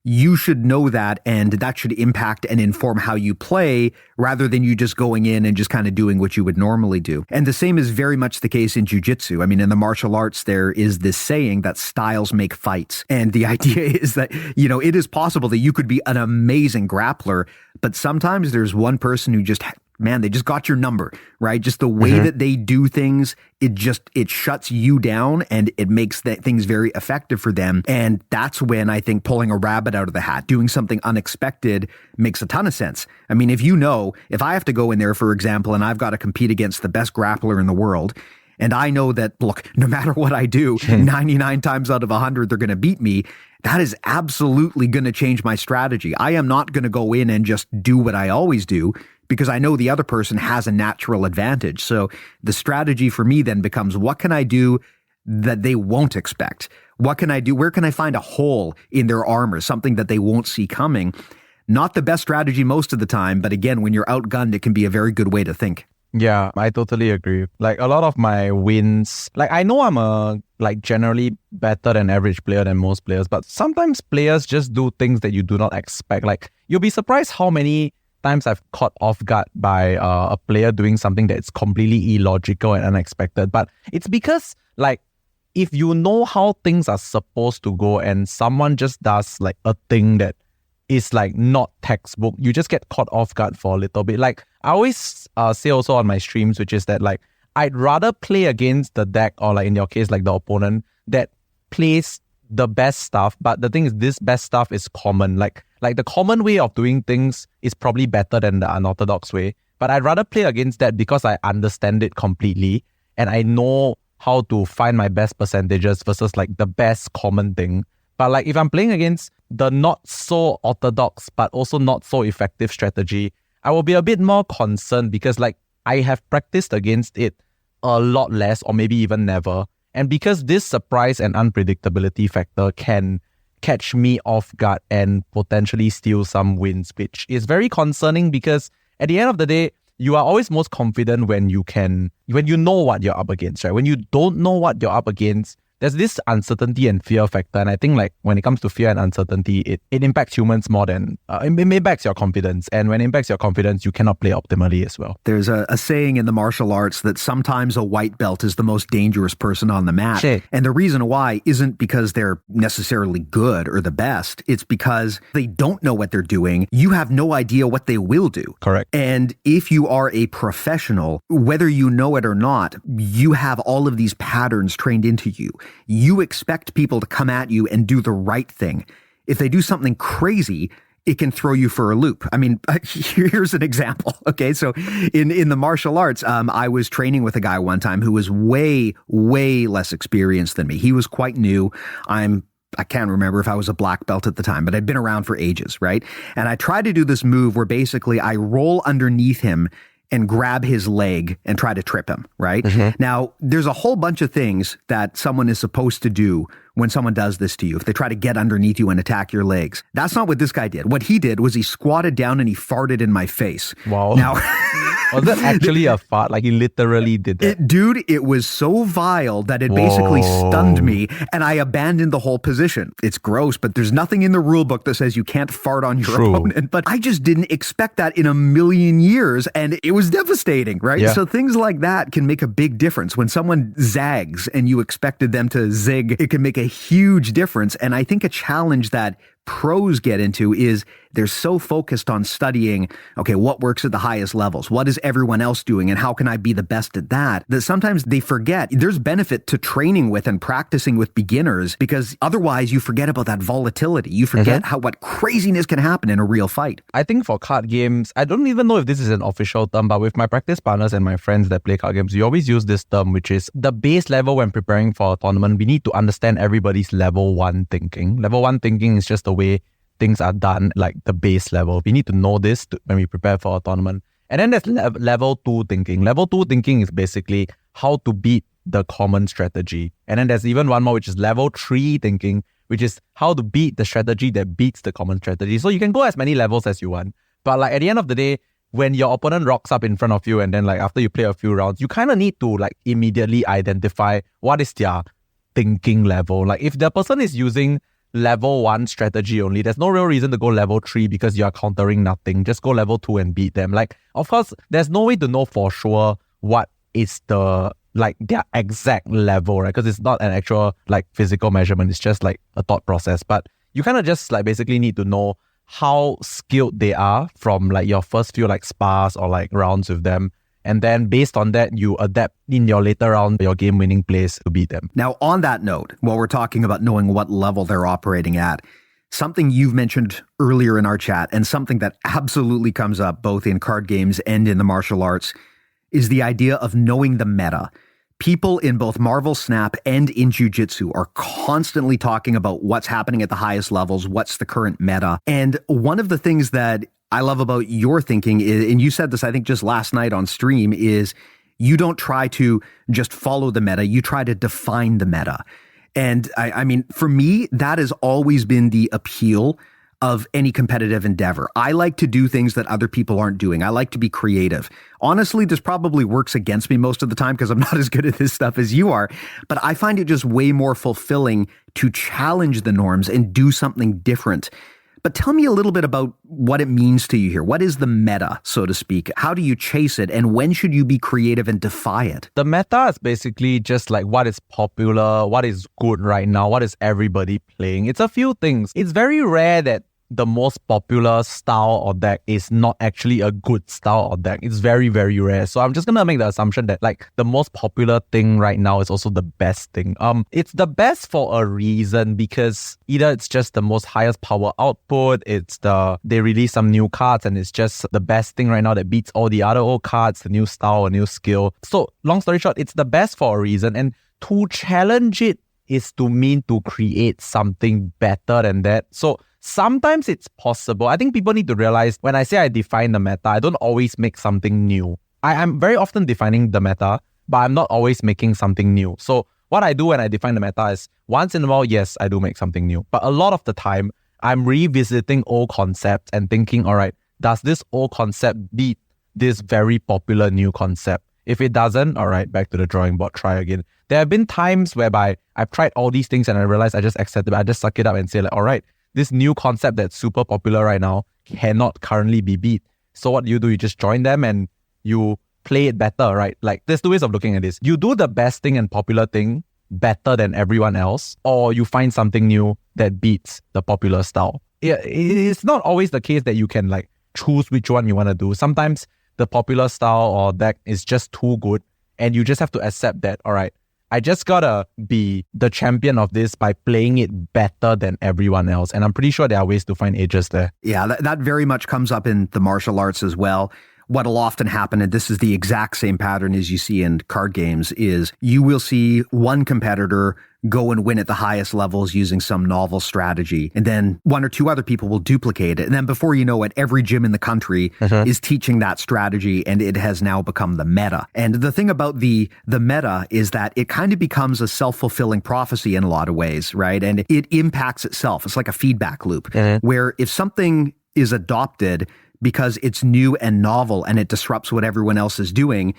you should know that, and that should impact and inform how you play rather than you just going in and just kind of doing what you would normally do. And the same is very much the case in jiu-jitsu. I mean, in the martial arts, there is this saying that styles make fights. And the idea is that, it is possible that you could be an amazing grappler, but sometimes there's one person who just, they just got your number, right? Just the way that they do things, it shuts you down and it makes things very effective for them. And that's when I think pulling a rabbit out of the hat, doing something unexpected makes a ton of sense. I mean, if I have to go in there, for example, and I've got to compete against the best grappler in the world, and I know that, look, no matter what I do, 99 times out of 100, they're going to beat me. That is absolutely going to change my strategy. I am not going to go in and just do what I always do because I know the other person has a natural advantage. So the strategy for me then becomes, what can I do that they won't expect? What can I do? Where can I find a hole in their armor, something that they won't see coming? Not the best strategy most of the time, but again, when you're outgunned, it can be a very good way to think. Yeah, I totally agree. Like a lot of my wins, like I know I'm a generally better than average player than most players, but sometimes players just do things that you do not expect. Like you'll be surprised how many times I've caught off guard by a player doing something that's completely illogical and unexpected. But it's because if you know how things are supposed to go and someone just does a thing that is not textbook, you just get caught off guard for a little bit. Like I always say also on my streams, which is that I'd rather play against the deck or in your case, the opponent that plays the best stuff. But the thing is, this best stuff is common. Like the common way of doing things is probably better than the unorthodox way. But I'd rather play against that because I understand it completely and I know how to find my best percentages versus the best common thing. But if I'm playing against the not so orthodox but also not so effective strategy, I will be a bit more concerned because I have practiced against it a lot less or maybe even never. And because this surprise and unpredictability factor can catch me off guard and potentially steal some wins, which is very concerning because at the end of the day, you are always most confident when you know what you're up against, right? When you don't know what you're up against, there's this uncertainty and fear factor. And I think when it comes to fear and uncertainty, it impacts humans more than, it impacts your confidence. And when it impacts your confidence, you cannot play optimally as well. There's a saying in the martial arts that sometimes a white belt is the most dangerous person on the mat. Shit. And the reason why isn't because they're necessarily good or the best. It's because they don't know what they're doing. You have no idea what they will do. Correct. And if you are a professional, whether you know it or not, you have all of these patterns trained into you. You expect people to come at you and do the right thing. If they do something crazy, it can throw you for a loop. I mean, here's an example. Okay, so in the martial arts, I was training with a guy one time who was way, way less experienced than me. He was quite new. I can't remember if I was a black belt at the time, but I'd been around for ages, right? And I tried to do this move where basically I roll underneath him and grab his leg and try to trip him, right? Now, there's a whole bunch of things that someone is supposed to do when someone does this to you, if they try to get underneath you and attack your legs. That's not what this guy did. What he did was he squatted down and he farted in my face. Wow. Now, was that actually a fart? He literally did that? Dude, it was so vile that it basically stunned me and I abandoned the whole position. It's gross, but there's nothing in the rule book that says you can't fart on your opponent. But I just didn't expect that in a million years and it was devastating, right? Yeah. So things like that can make a big difference. When someone zags and you expected them to zig, it can make a huge difference. And I think a challenge that pros get into is they're so focused on studying, okay, what works at the highest levels? What is everyone else doing? And how can I be the best at that? That sometimes they forget there's benefit to training with and practicing with beginners because otherwise you forget about that volatility. You forget what craziness can happen in a real fight. I think for card games, I don't even know if this is an official term, but with my practice partners and my friends that play card games, we always use this term, which is the base level when preparing for a tournament. We need to understand everybody's level 1 thinking. Level 1 thinking is just the way things are done, the base level. We need to know this when we prepare for a tournament. And then there's level 2 thinking. Level 2 thinking is basically how to beat the common strategy. And then there's even one more, which is level 3 thinking, which is how to beat the strategy that beats the common strategy. So you can go as many levels as you want. But at the end of the day, when your opponent rocks up in front of you and then after you play a few rounds, you kind of need to immediately identify what is their thinking level. If the person is using level 1 strategy only. There's no real reason to go level 3 because you're countering nothing. Just go level 2 and beat them. Like, of course, there's no way to know for sure what is their exact level, right? Because it's not an actual like physical measurement. It's just like a thought process. But you kind of just like basically need to know how skilled they are from like your first few like spars or like rounds with them. And then based on that, you adapt in your later round, your game-winning plays to beat them. Now, on that note, while we're talking about knowing what level they're operating at, something you've mentioned earlier in our chat and something that absolutely comes up both in card games and in the martial arts is the idea of knowing the meta. People in both Marvel Snap and in Jiu-Jitsu are constantly talking about what's happening at the highest levels, what's the current meta. And one of the things that I love about your thinking is, and you said this, I think, just last night on stream, is you don't try to just follow the meta, you try to define the meta. And I mean, for me, that has always been the appeal of any competitive endeavor. I like to do things that other people aren't doing. I like to be creative. Honestly, this probably works against me most of the time because I'm not as good at this stuff as you are, but I find it just way more fulfilling to challenge the norms and do something different. But tell me a little bit about what it means to you here. What is the meta, so to speak? How do you chase it? And when should you be creative and defy it? The meta is basically just like what is popular, what is good right now, what is everybody playing. It's a few things. It's very rare that the most popular style or deck is not actually a good style or deck. It's very, very rare. So I'm just going to make the assumption that like the most popular thing right now is also the best thing. It's the best for a reason because either it's just the most highest power output, they release some new cards and it's just the best thing right now that beats all the other old cards, the new style, a new skill. So long story short, it's the best for a reason. And to challenge it is to mean to create something better than that. So sometimes it's possible. I think people need to realize when I say I define the meta, I don't always make something new. I'm very often defining the meta, but I'm not always making something new. So what I do when I define the meta is once in a while, yes, I do make something new. But a lot of the time, I'm revisiting old concepts and thinking, all right, does this old concept beat this very popular new concept? If it doesn't, all right, back to the drawing board, try again. There have been times whereby I've tried all these things and I realized I just accept it. I just suck it up and say like, all right, this new concept that's super popular right now cannot currently be beat. So what do? You just join them and you play it better, right? Like there's two ways of looking at this. You do the best thing and popular thing better than everyone else, or you find something new that beats the popular style. It's not always the case that you can like choose which one you want to do. Sometimes the popular style or deck is just too good and you just have to accept that, all right, I just gotta be the champion of this by playing it better than everyone else. And I'm pretty sure there are ways to find edges there. Yeah, that very much comes up in the martial arts as well. What'll often happen, and this is the exact same pattern as you see in card games, is you will see one competitor go and win at the highest levels using some novel strategy. And then one or two other people will duplicate it. And then before you know it, every gym in the country is teaching that strategy and it has now become the meta. And the thing about the meta is that it kind of becomes a self-fulfilling prophecy in a lot of ways, right? And it impacts itself. It's like a feedback loop where if something is adopted because it's new and novel and it disrupts what everyone else is doing,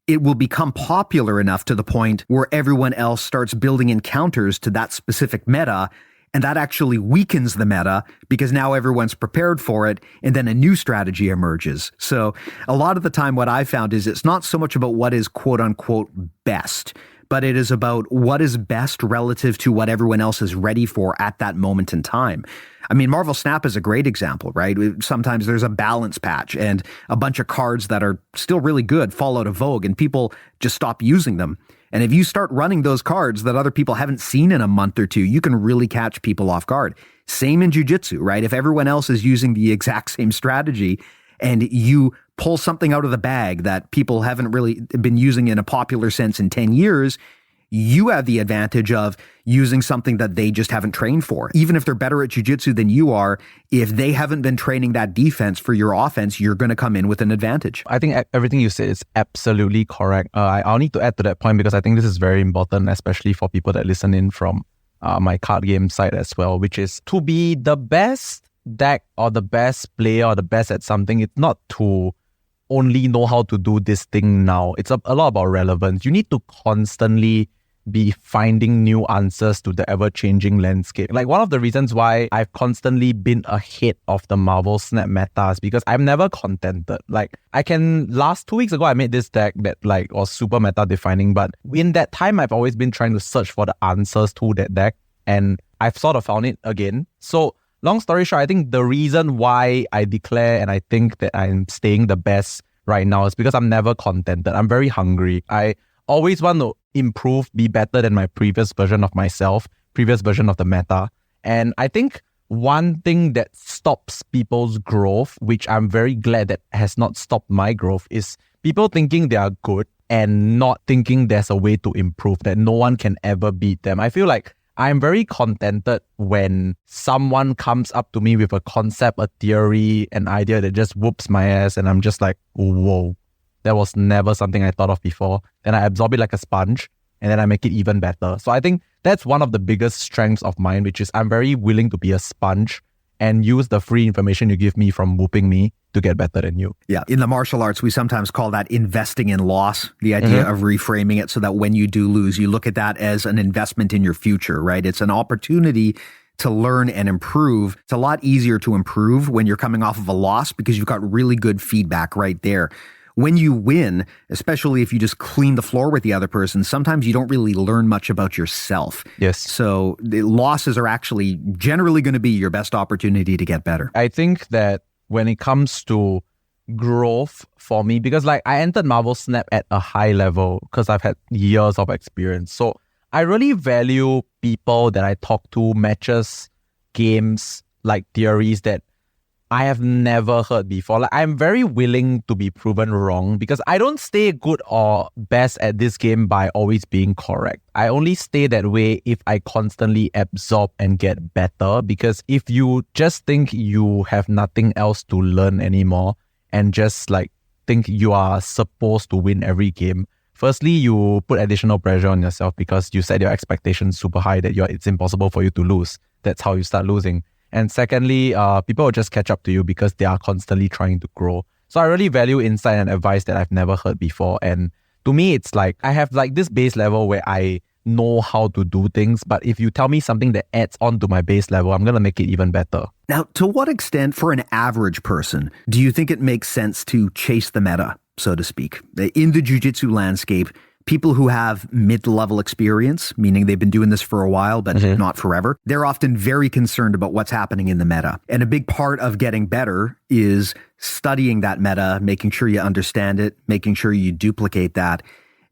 it will become popular enough to the point where everyone else starts building encounters to that specific meta, and that actually weakens the meta because now everyone's prepared for it, and then a new strategy emerges. So a lot of the time what I found is it's not so much about what is quote unquote best, but it is about what is best relative to what everyone else is ready for at that moment in time. I mean, Marvel Snap is a great example, right? Sometimes there's a balance patch and a bunch of cards that are still really good fall out of vogue and people just stop using them. And if you start running those cards that other people haven't seen in a month or two, you can really catch people off guard. Same in jiu-jitsu, right? If everyone else is using the exact same strategy and you pull something out of the bag that people haven't really been using in a popular sense in 10 years, you have the advantage of using something that they just haven't trained for. Even if they're better at jiu-jitsu than you are, if they haven't been training that defense for your offense, you're going to come in with an advantage. I think everything you said is absolutely correct. I'll need to add to that point because I think this is very important, especially for people that listen in from my card game side as well, which is to be the best deck or the best player or the best at something. It's not to only know how to do this thing now. It's a lot about relevance. You need to constantly be finding new answers to the ever-changing landscape. Like one of the reasons why I've constantly been ahead of the Marvel Snap meta is because I'm never contented. Like last 2 weeks ago, I made this deck that like was super meta defining, but in that time, I've always been trying to search for the answers to that deck, and I've sort of found it again. So long story short, I think the reason why I declare and I think that I'm staying the best right now is because I'm never contented. I'm very hungry. I always want to improve, be better than my previous version of myself, previous version of the meta. And I think one thing that stops people's growth, which I'm very glad that has not stopped my growth, is people thinking they are good and not thinking there's a way to improve, that no one can ever beat them. I feel like I'm very contented when someone comes up to me with a concept, a theory, an idea that just whoops my ass, and I'm just like, whoa, that was never something I thought of before. Then I absorb it like a sponge, and then I make it even better. So I think that's one of the biggest strengths of mine, which is I'm very willing to be a sponge and use the free information you give me from whooping me to get better than you. Yeah. In the martial arts, we sometimes call that investing in loss, the idea of reframing it so that when you do lose, you look at that as an investment in your future, right? It's an opportunity to learn and improve. It's a lot easier to improve when you're coming off of a loss because you've got really good feedback right there. When you win, especially if you just clean the floor with the other person, sometimes you don't really learn much about yourself. Yes. So the losses are actually generally going to be your best opportunity to get better. I think that when it comes to growth for me, because like I entered Marvel Snap at a high level because I've had years of experience. So I really value people that I talk to, matches, games, like theories that I have never heard before. Like I'm very willing to be proven wrong because I don't stay good or best at this game by always being correct. I only stay that way if I constantly absorb and get better, because if you just think you have nothing else to learn anymore and just like think you are supposed to win every game, firstly, you put additional pressure on yourself because you set your expectations super high that it's impossible for you to lose. That's how you start losing. And secondly, people will just catch up to you because they are constantly trying to grow. So I really value insight and advice that I've never heard before. And to me, it's like I have like this base level where I know how to do things. But if you tell me something that adds on to my base level, I'm going to make it even better. Now, to what extent, for an average person, do you think it makes sense to chase the meta, so to speak? In the jiu-jitsu landscape, people who have mid-level experience, meaning they've been doing this for a while, but not forever, they're often very concerned about what's happening in the meta. And a big part of getting better is studying that meta, making sure you understand it, making sure you duplicate that.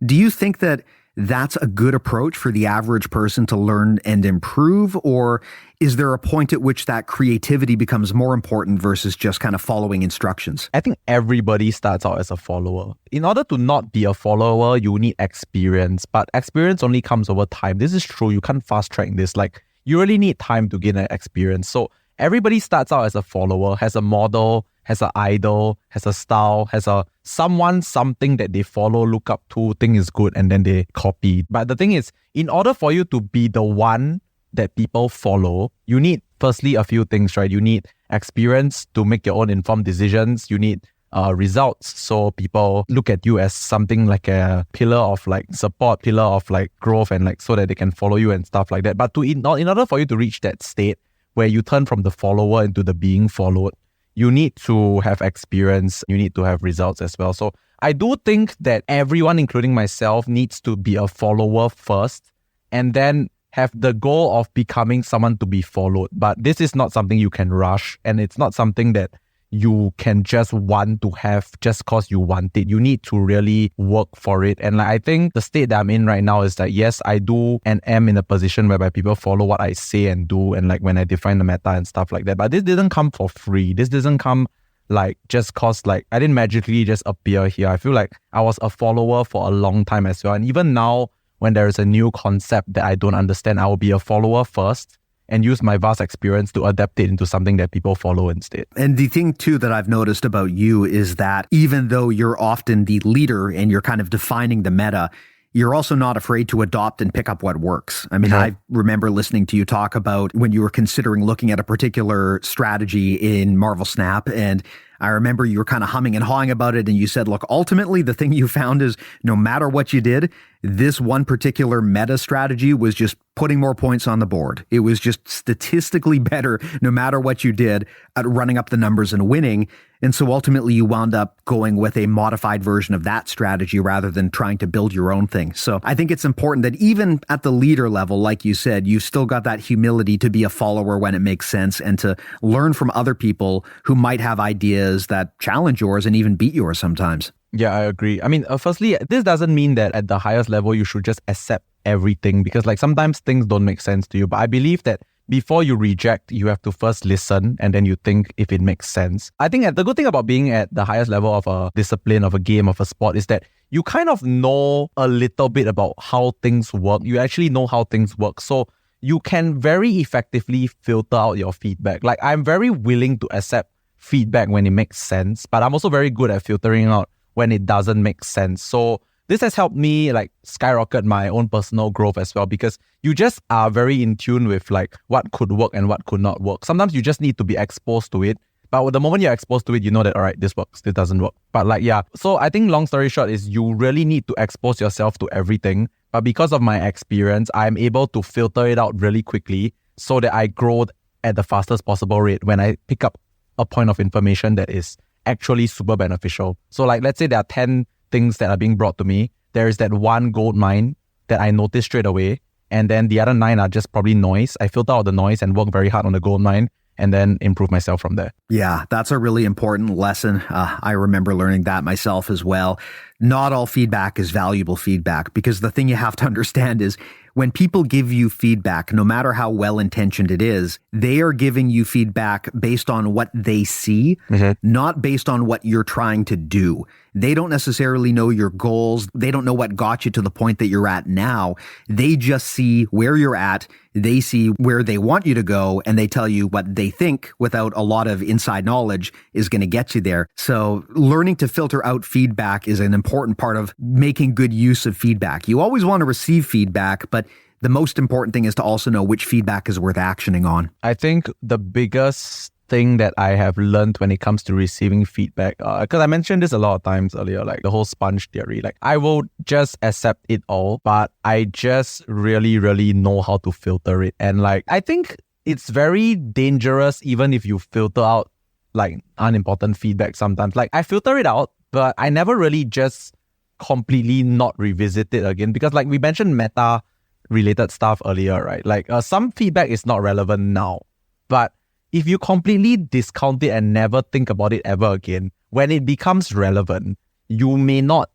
Do you think that that's a good approach for the average person to learn and improve? Or is there a point at which that creativity becomes more important versus just kind of following instructions? I think everybody starts out as a follower. In order to not be a follower, you need experience, but experience only comes over time. This is true. You can't fast track this. Like you really need time to gain an experience. So everybody starts out as a follower, has a model, has an idol, has a style, has a something that they follow, look up to, think is good, and then they copy. But the thing is, in order for you to be the one that people follow, you need firstly a few things, right? You need experience to make your own informed decisions. You need results. So people look at you as something like a pillar of like support, pillar of like growth, and like so that they can follow you and stuff like that. But in order for you to reach that state where you turn from the follower into the being followed, you need to have experience, you need to have results as well. So I do think that everyone, including myself, needs to be a follower first and then have the goal of becoming someone to be followed. But this is not something you can rush, and it's not something that you can just want to have just because you want it. You need to really work for it. And like I think the state that I'm in right now is that yes, I do and am in a position whereby people follow what I say and do, and like when I define the meta and stuff like that. But this didn't come for free. This doesn't come like just cause like I didn't magically just appear here. I feel like I was a follower for a long time as well. And even now, when there is a new concept that I don't understand, I will be a follower first and use my vast experience to adapt it into something that people follow instead. And the thing too that I've noticed about you is that even though you're often the leader and you're kind of defining the meta, you're also not afraid to adopt and pick up what works. I mean, I remember listening to you talk about when you were considering looking at a particular strategy in Marvel Snap, and I remember you were kind of humming and hawing about it, and you said, look, ultimately the thing you found is no matter what you did, this one particular meta strategy was just putting more points on the board. It was just statistically better no matter what you did at running up the numbers and winning. And so ultimately you wound up going with a modified version of that strategy rather than trying to build your own thing. So I think it's important that even at the leader level, like you said, you've still got that humility to be a follower when it makes sense and to learn from other people who might have ideas that challenge yours and even beat yours sometimes. Yeah, I agree. I mean, firstly, this doesn't mean that at the highest level, you should just accept everything because like sometimes things don't make sense to you. But I believe that before you reject, you have to first listen and then you think if it makes sense. I think the good thing about being at the highest level of a discipline, of a game, of a sport is that you kind of know a little bit about how things work. You actually know how things work. So you can very effectively filter out your feedback. Like I'm very willing to accept feedback when it makes sense, but I'm also very good at filtering out when it doesn't make sense. So this has helped me like skyrocket my own personal growth as well because you just are very in tune with like what could work and what could not work. Sometimes you just need to be exposed to it. But the moment you're exposed to it, you know that, all right, this works, this doesn't work. But like, yeah. So I think long story short is you really need to expose yourself to everything. But because of my experience, I'm able to filter it out really quickly so that I grow at the fastest possible rate when I pick up a point of information that is actually super beneficial. So like, let's say there are 10 things that are being brought to me. There is that one gold mine that I notice straight away. And then the other 9 are just probably noise. I filter out the noise and work very hard on the gold mine and then improve myself from there. Yeah, that's a really important lesson. I remember learning that myself as well. Not all feedback is valuable feedback because the thing you have to understand is when people give you feedback, no matter how well-intentioned it is, they are giving you feedback based on what they see, not based on what you're trying to do. They don't necessarily know your goals. They don't know what got you to the point that you're at now. They just see where you're at. They see where they want you to go, and they tell you what they think without a lot of inside knowledge is going to get you there. So learning to filter out feedback is an important part of making good use of feedback. You always want to receive feedback, but the most important thing is to also know which feedback is worth actioning on. I think the biggest thing that I have learned when it comes to receiving feedback, because I mentioned this a lot of times earlier, like the whole sponge theory, like I will just accept it all, but I just really, really know how to filter it. And like, I think it's very dangerous even if you filter out like unimportant feedback sometimes. Like I filter it out, but I never really just completely not revisit it again because like we mentioned meta related stuff earlier, right? Like some feedback is not relevant now, but if you completely discount it and never think about it ever again, when it becomes relevant, you may not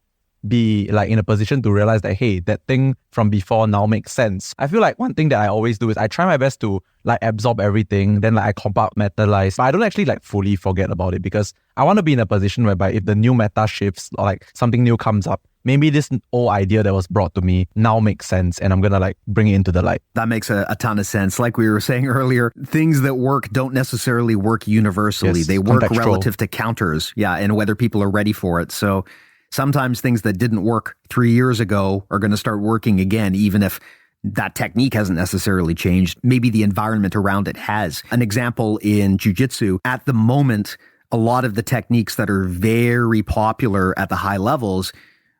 be like in a position to realize that, hey, that thing from before now makes sense. I feel like one thing that I always do is I try my best to like absorb everything, then like I compartmentalize, but I don't actually like fully forget about it because I want to be in a position whereby if the new meta shifts or like something new comes up, maybe this old idea that was brought to me now makes sense and I'm going to like bring it into the light. That makes a ton of sense. Like we were saying earlier, things that work don't necessarily work universally. Yes, they work contextual. relative to counters. Yeah, and whether people are ready for it. So sometimes things that didn't work 3 years ago are going to start working again, even if that technique hasn't necessarily changed. Maybe the environment around it has. An example in jiu-jitsu, at the moment, a lot of the techniques that are very popular at the high levels,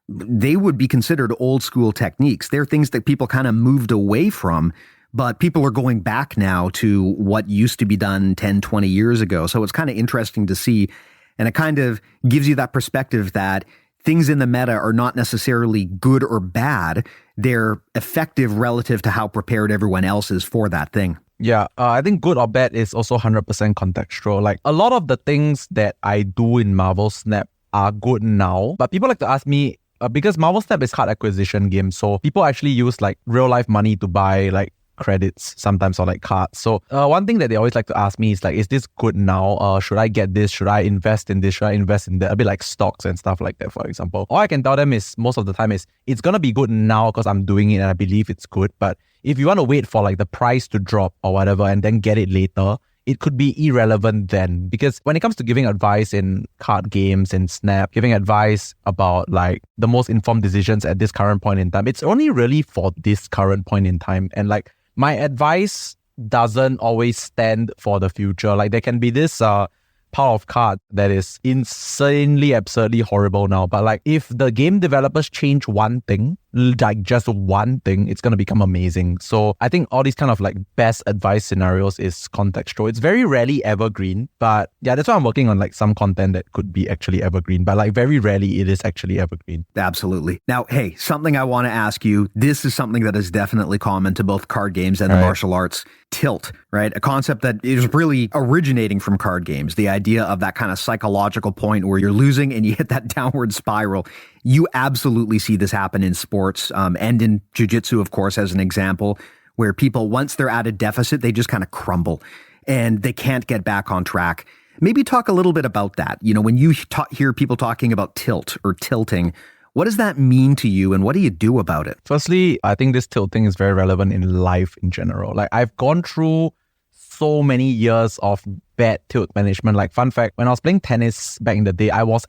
they would be considered old school techniques. They're things that people kind of moved away from, but people are going back now to what used to be done 10, 20 years ago. So it's kind of interesting to see. And it kind of gives you that perspective that things in the meta are not necessarily good or bad. They're effective relative to how prepared everyone else is for that thing. Yeah, I think good or bad is also 100% contextual. Like a lot of the things that I do in Marvel Snap are good now, but people like to ask me, because Marvel Snap is card acquisition game, so people actually use like real life money to buy like credits sometimes or like cards. So one thing that they always like to ask me is like, is this good now? Should I get this? Should I invest in this? Should I invest in that? A bit like stocks and stuff like that, for example. All I can tell them is most of the time is it's going to be good now because I'm doing it and I believe it's good. But if you want to wait for like the price to drop or whatever and then get it later, it could be irrelevant then. Because when it comes to giving advice in card games and Snap, giving advice about like the most informed decisions at this current point in time, it's only really for this current point in time. And like my advice doesn't always stand for the future. Like there can be this pile of cards that is insanely, absurdly horrible now. But like if the game developers change one thing, like just one thing, it's going to become amazing. So I think all these kind of like best advice scenarios is contextual. It's very rarely evergreen, but yeah, that's why I'm working on like some content that could be actually evergreen, but like very rarely it is actually evergreen. Absolutely. Now, hey, something I want to ask you, this is something that is definitely common to both card games and the martial arts. Tilt, right? A concept that is really originating from card games. The idea of that kind of psychological point where you're losing and you hit that downward spiral. You absolutely see this happen in sports and in jiu-jitsu, of course, as an example, where people, once they're at a deficit, they just kind of crumble and they can't get back on track. Maybe talk a little bit about that. You know, when you hear people talking about tilt or tilting, what does that mean to you and what do you do about it? Firstly, I think this tilting is very relevant in life in general. Like I've gone through so many years of bad tilt management. Like fun fact, when I was playing tennis back in the day, I was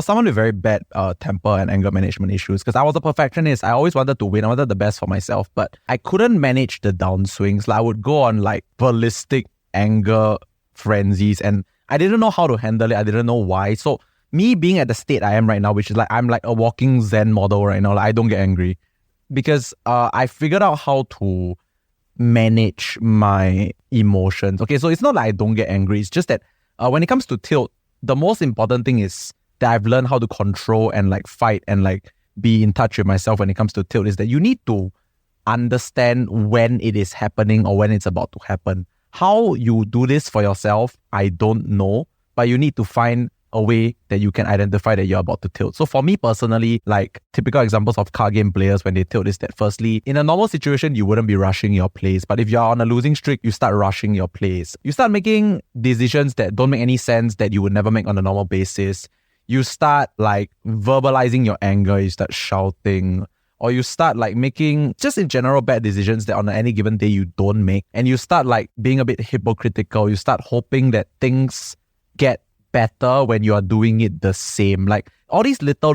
someone with very bad temper and anger management issues because I was a perfectionist. I always wanted to win. I wanted the best for myself, but I couldn't manage the downswings. Like I would go on like ballistic anger frenzies and I didn't know how to handle it. I didn't know why. So me being at the state I am right now, which is like I'm like a walking Zen model right now. Like I don't get angry because I figured out how to manage my emotions. Okay, so it's not like I don't get angry. It's just that when it comes to tilt, the most important thing is that I've learned how to control and like fight and like be in touch with myself when it comes to tilt is that you need to understand when it is happening or when it's about to happen. How you do this for yourself, I don't know, but you need to find a way that you can identify that you're about to tilt. So for me personally, like typical examples of card game players when they tilt is that firstly, in a normal situation, you wouldn't be rushing your plays. But if you're on a losing streak, you start rushing your plays. You start making decisions that don't make any sense that you would never make on a normal basis. You start like verbalizing your anger, you start shouting, or you start like making just in general bad decisions that on any given day you don't make. And you start like being a bit hypocritical. You start hoping that things get better when you are doing it the same. Like all these little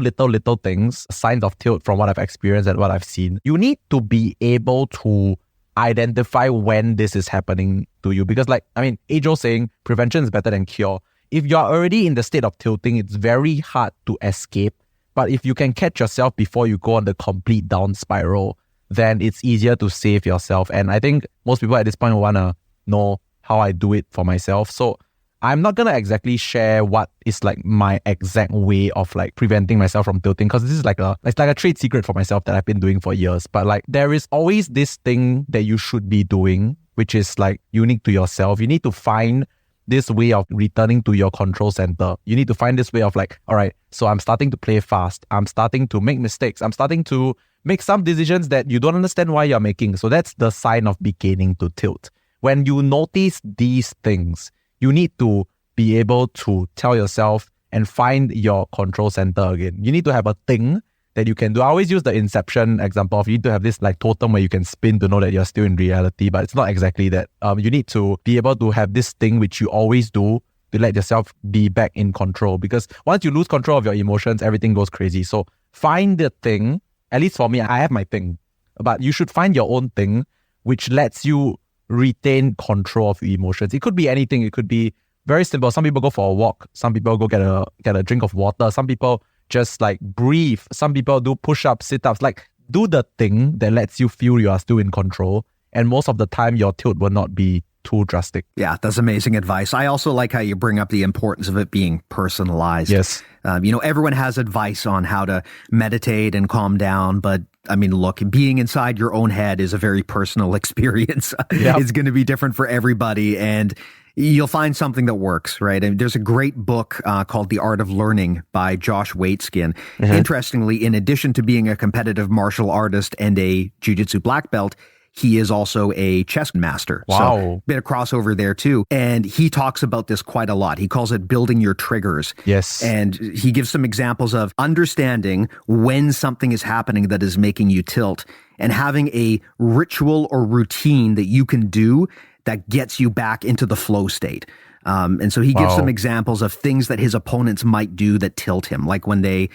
things, signs of tilt from what I've experienced and what I've seen. You need to be able to identify when this is happening to you. Because like, I mean, age-old saying, prevention is better than cure. If you're already in the state of tilting, it's very hard to escape. But if you can catch yourself before you go on the complete down spiral, then it's easier to save yourself. And I think most people at this point want to know how I do it for myself. So I'm not going to exactly share what is like my exact way of like preventing myself from tilting because this is like it's like a trade secret for myself that I've been doing for years. But like there is always this thing that you should be doing, which is like unique to yourself. You need to find this way of returning to your control center. You need to find this way of like, all right, so I'm starting to play fast. I'm starting to make mistakes. I'm starting to make some decisions that you don't understand why you're making. So that's the sign of beginning to tilt. When you notice these things, you need to be able to tell yourself and find your control center again. You need to have a thing that you can do. I always use the Inception example of you need to have this like totem where you can spin to know that you're still in reality, but it's not exactly that. You need to be able to have this thing which you always do to let yourself be back in control, because once you lose control of your emotions, everything goes crazy. So find the thing, at least for me, I have my thing, but you should find your own thing which lets you retain control of your emotions. It could be anything. It could be very simple. Some people go for a walk. Some people go get a drink of water. Some people just like breathe. Some people do push-ups, sit-ups. Like do the thing that lets you feel you are still in control. And most of the time, your tilt will not be too drastic. Yeah, that's amazing advice. I also like how you bring up the importance of it being personalized. Yes. Everyone has advice on how to meditate and calm down, but I mean, look, being inside your own head is a very personal experience. Yep. It's going to be different for everybody, and you'll find something that works, right? And there's a great book called The Art of Learning by Josh Waitskin. Mm-hmm. Interestingly, in addition to being a competitive martial artist and a jiu-jitsu black belt, he is also a chess master. Wow. So bit of crossover there too. And he talks about this quite a lot. He calls it building your triggers. Yes. And he gives some examples of understanding when something is happening that is making you tilt and having a ritual or routine that you can do that gets you back into the flow state. And so he gives some examples of things that his opponents might do that tilt him, like when they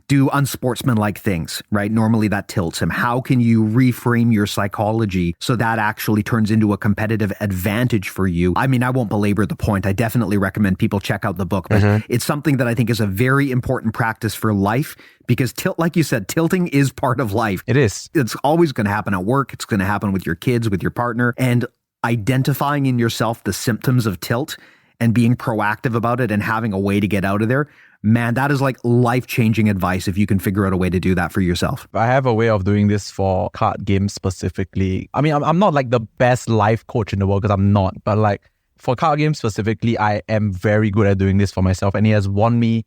do unsportsmanlike things, right? Normally that tilts him. How can you reframe your psychology so that actually turns into a competitive advantage for you? I mean, I won't belabor the point. I definitely recommend people check out the book, but it's something that I think is a very important practice for life because like you said, tilting is part of life. It is. It's always going to happen at work. It's going to happen with your kids, with your partner, and identifying in yourself the symptoms of tilt and being proactive about it and having a way to get out of there, man, that is like life-changing advice if you can figure out a way to do that for yourself. I have a way of doing this for card games specifically. I mean, I'm not like the best life coach in the world because I'm not, but like for card games specifically, I am very good at doing this for myself, and it has won me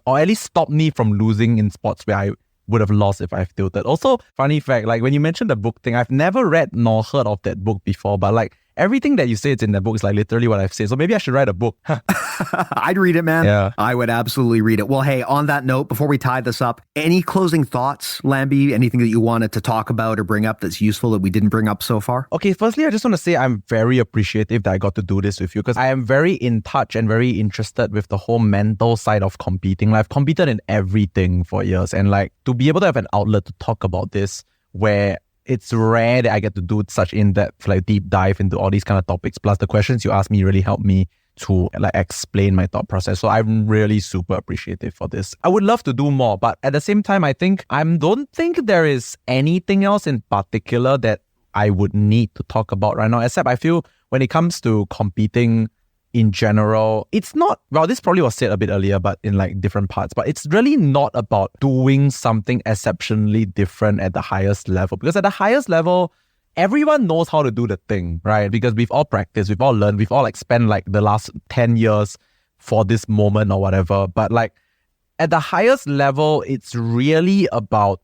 or at least stopped me from losing in sports where I would have lost if I've tilted. Also, funny fact, like when you mentioned the book thing, I've never read nor heard of that book before, but like everything that you say it's in that book is like literally what I've said. So maybe I should write a book. I'd read it, man. Yeah. I would absolutely read it. Well, hey, on that note, before we tie this up, any closing thoughts, Lamby? Anything that you wanted to talk about or bring up that's useful that we didn't bring up so far? Okay, firstly, I just want to say I'm very appreciative that I got to do this with you because I am very in touch and very interested with the whole mental side of competing. Like, I've competed in everything for years, and like to be able to have an outlet to talk about this where it's rare that I get to do such in-depth, like deep dive into all these kind of topics. Plus the questions you asked me really helped me to like explain my thought process. So I'm really super appreciative for this. I would love to do more, but at the same time, I don't think there is anything else in particular that I would need to talk about right now, except I feel when it comes to competing in general, it's not, well, this probably was said a bit earlier, but in like different parts, but it's really not about doing something exceptionally different at the highest level. Because at the highest level, everyone knows how to do the thing, right? Because we've all practiced, we've all learned, we've all like spent like the last 10 years for this moment or whatever. But like at the highest level, it's really about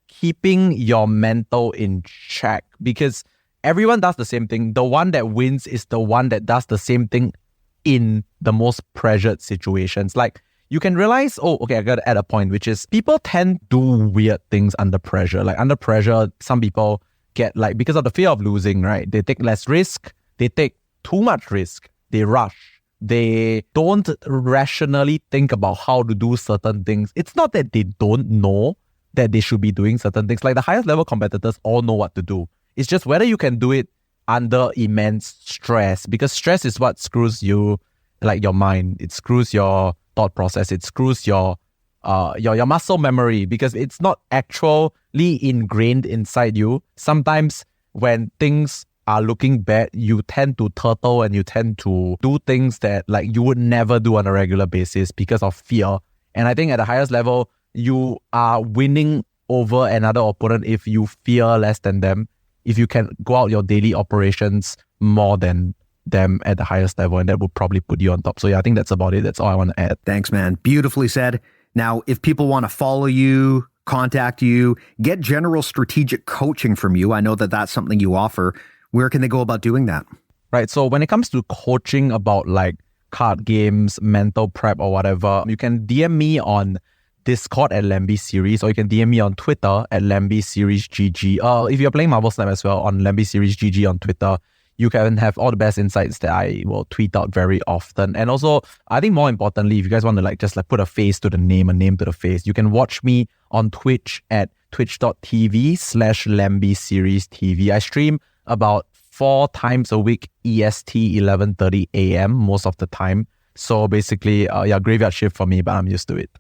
keeping your mental in check because everyone does the same thing. The one that wins is the one that does the same thing in the most pressured situations. Like you can realize, I gotta add a point, which is people tend to do weird things under pressure. Like under pressure, some people get like, because of the fear of losing, right? They take less risk, they take too much risk, they rush, they don't rationally think about how to do certain things. It's not that they don't know that they should be doing certain things. Like the highest level competitors all know what to do. It's just whether you can do it under immense stress, because stress is what screws you, like your mind. It screws your thought process. It screws your muscle memory because it's not actually ingrained inside you. Sometimes when things are looking bad, you tend to turtle and you tend to do things that like you would never do on a regular basis because of fear. And I think at the highest level, you are winning over another opponent if you fear less than them, if you can go out your daily operations more than them at the highest level, and that would probably put you on top. So yeah, I think that's about it. That's all I want to add. Thanks, man. Beautifully said. Now, if people want to follow you, contact you, get general strategic coaching from you, I know that that's something you offer. Where can they go about doing that? Right. So when it comes to coaching about like card games, mental prep or whatever, you can DM me on Discord at LambySeries, or you can DM me on Twitter at LambySeriesGG. If you're playing Marvel Snap as well, on LambySeriesGG on Twitter, you can have all the best insights that I will tweet out very often. And also, I think more importantly, if you guys want to like just like put a face to the name, a name to the face, you can watch me on Twitch at twitch.tv/LambySeriesTV. I stream about 4 times a week, EST 11:30 a.m. most of the time. So basically, graveyard shift for me, but I'm used to it.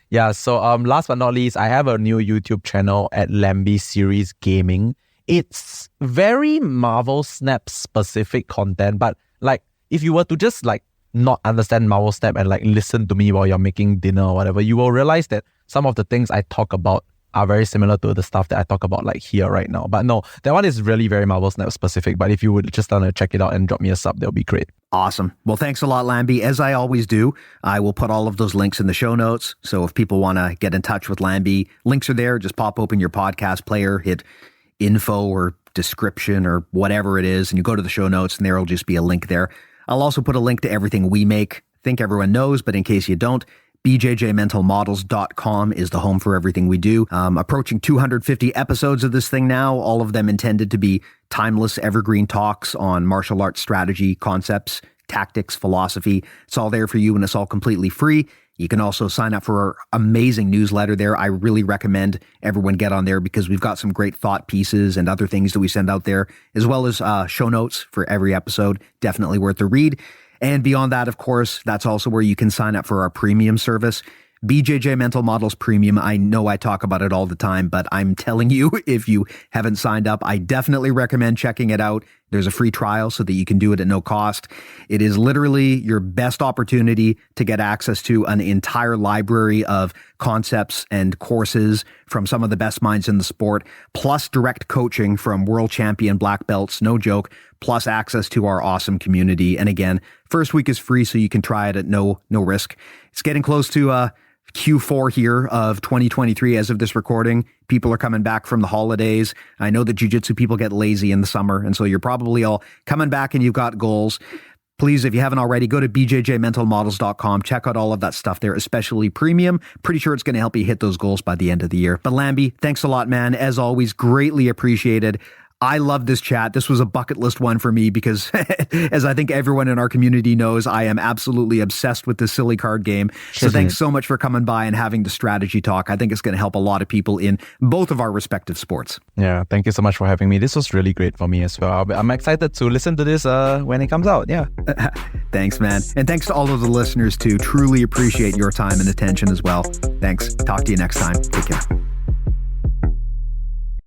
Yeah, so last but not least, I have a new YouTube channel at LambySeries Gaming. It's very Marvel Snap specific content, but like if you were to just like not understand Marvel Snap and like listen to me while you're making dinner or whatever, you will realize that some of the things I talk about are very similar to the stuff that I talk about like here right now. But no, that one is really very Marvel Snap specific. But if you would just want to check it out and drop me a sub, that would be great. Awesome. Well, thanks a lot, Lamby. As I always do, I will put all of those links in the show notes. So if people want to get in touch with Lamby, links are there. Just pop open your podcast player, hit info or description or whatever it is, and you go to the show notes and there will just be a link there. I'll also put a link to everything we make. I think everyone knows, but in case you don't, BJJMentalModels.com is the home for everything we do. Approaching 250 episodes of this thing now, all of them intended to be timeless evergreen talks on martial arts strategy, concepts, tactics, philosophy. It's all there for you and it's all completely free. You can also sign up for our amazing newsletter there. I really recommend everyone get on there because we've got some great thought pieces and other things that we send out there, as well as show notes for every episode. Definitely worth the read. And beyond that, of course, that's also where you can sign up for our premium service. BJJ Mental Models Premium. I know I talk about it all the time, but I'm telling you, if you haven't signed up, I definitely recommend checking it out. There's a free trial so that you can do it at no cost. It is literally your best opportunity to get access to an entire library of concepts and courses from some of the best minds in the sport, plus direct coaching from world champion black belts, no joke, plus access to our awesome community. And again, first week is free, so you can try it at no risk. It's getting close to Q4 here of 2023 as of this recording. People are coming back from the holidays. I know that jiu-jitsu people get lazy in the summer, and so you're probably all coming back and you've got goals. Please, if you haven't already, go to bjjmentalmodels.com. Check out all of that stuff there, especially premium. Pretty sure it's going to help you hit those goals by the end of the year. But Lamby, thanks a lot, man. As always, greatly appreciated. I love this chat. This was a bucket list one for me because, as I think everyone in our community knows, I am absolutely obsessed with this silly card game. So thanks so much for coming by and having the strategy talk. I think it's going to help a lot of people in both of our respective sports. Yeah, thank you so much for having me. This was really great for me as well. I'm excited to listen to this when it comes out. Yeah. Thanks, man. And thanks to all of the listeners too. Truly appreciate your time and attention as well. Thanks. Talk to you next time. Take care.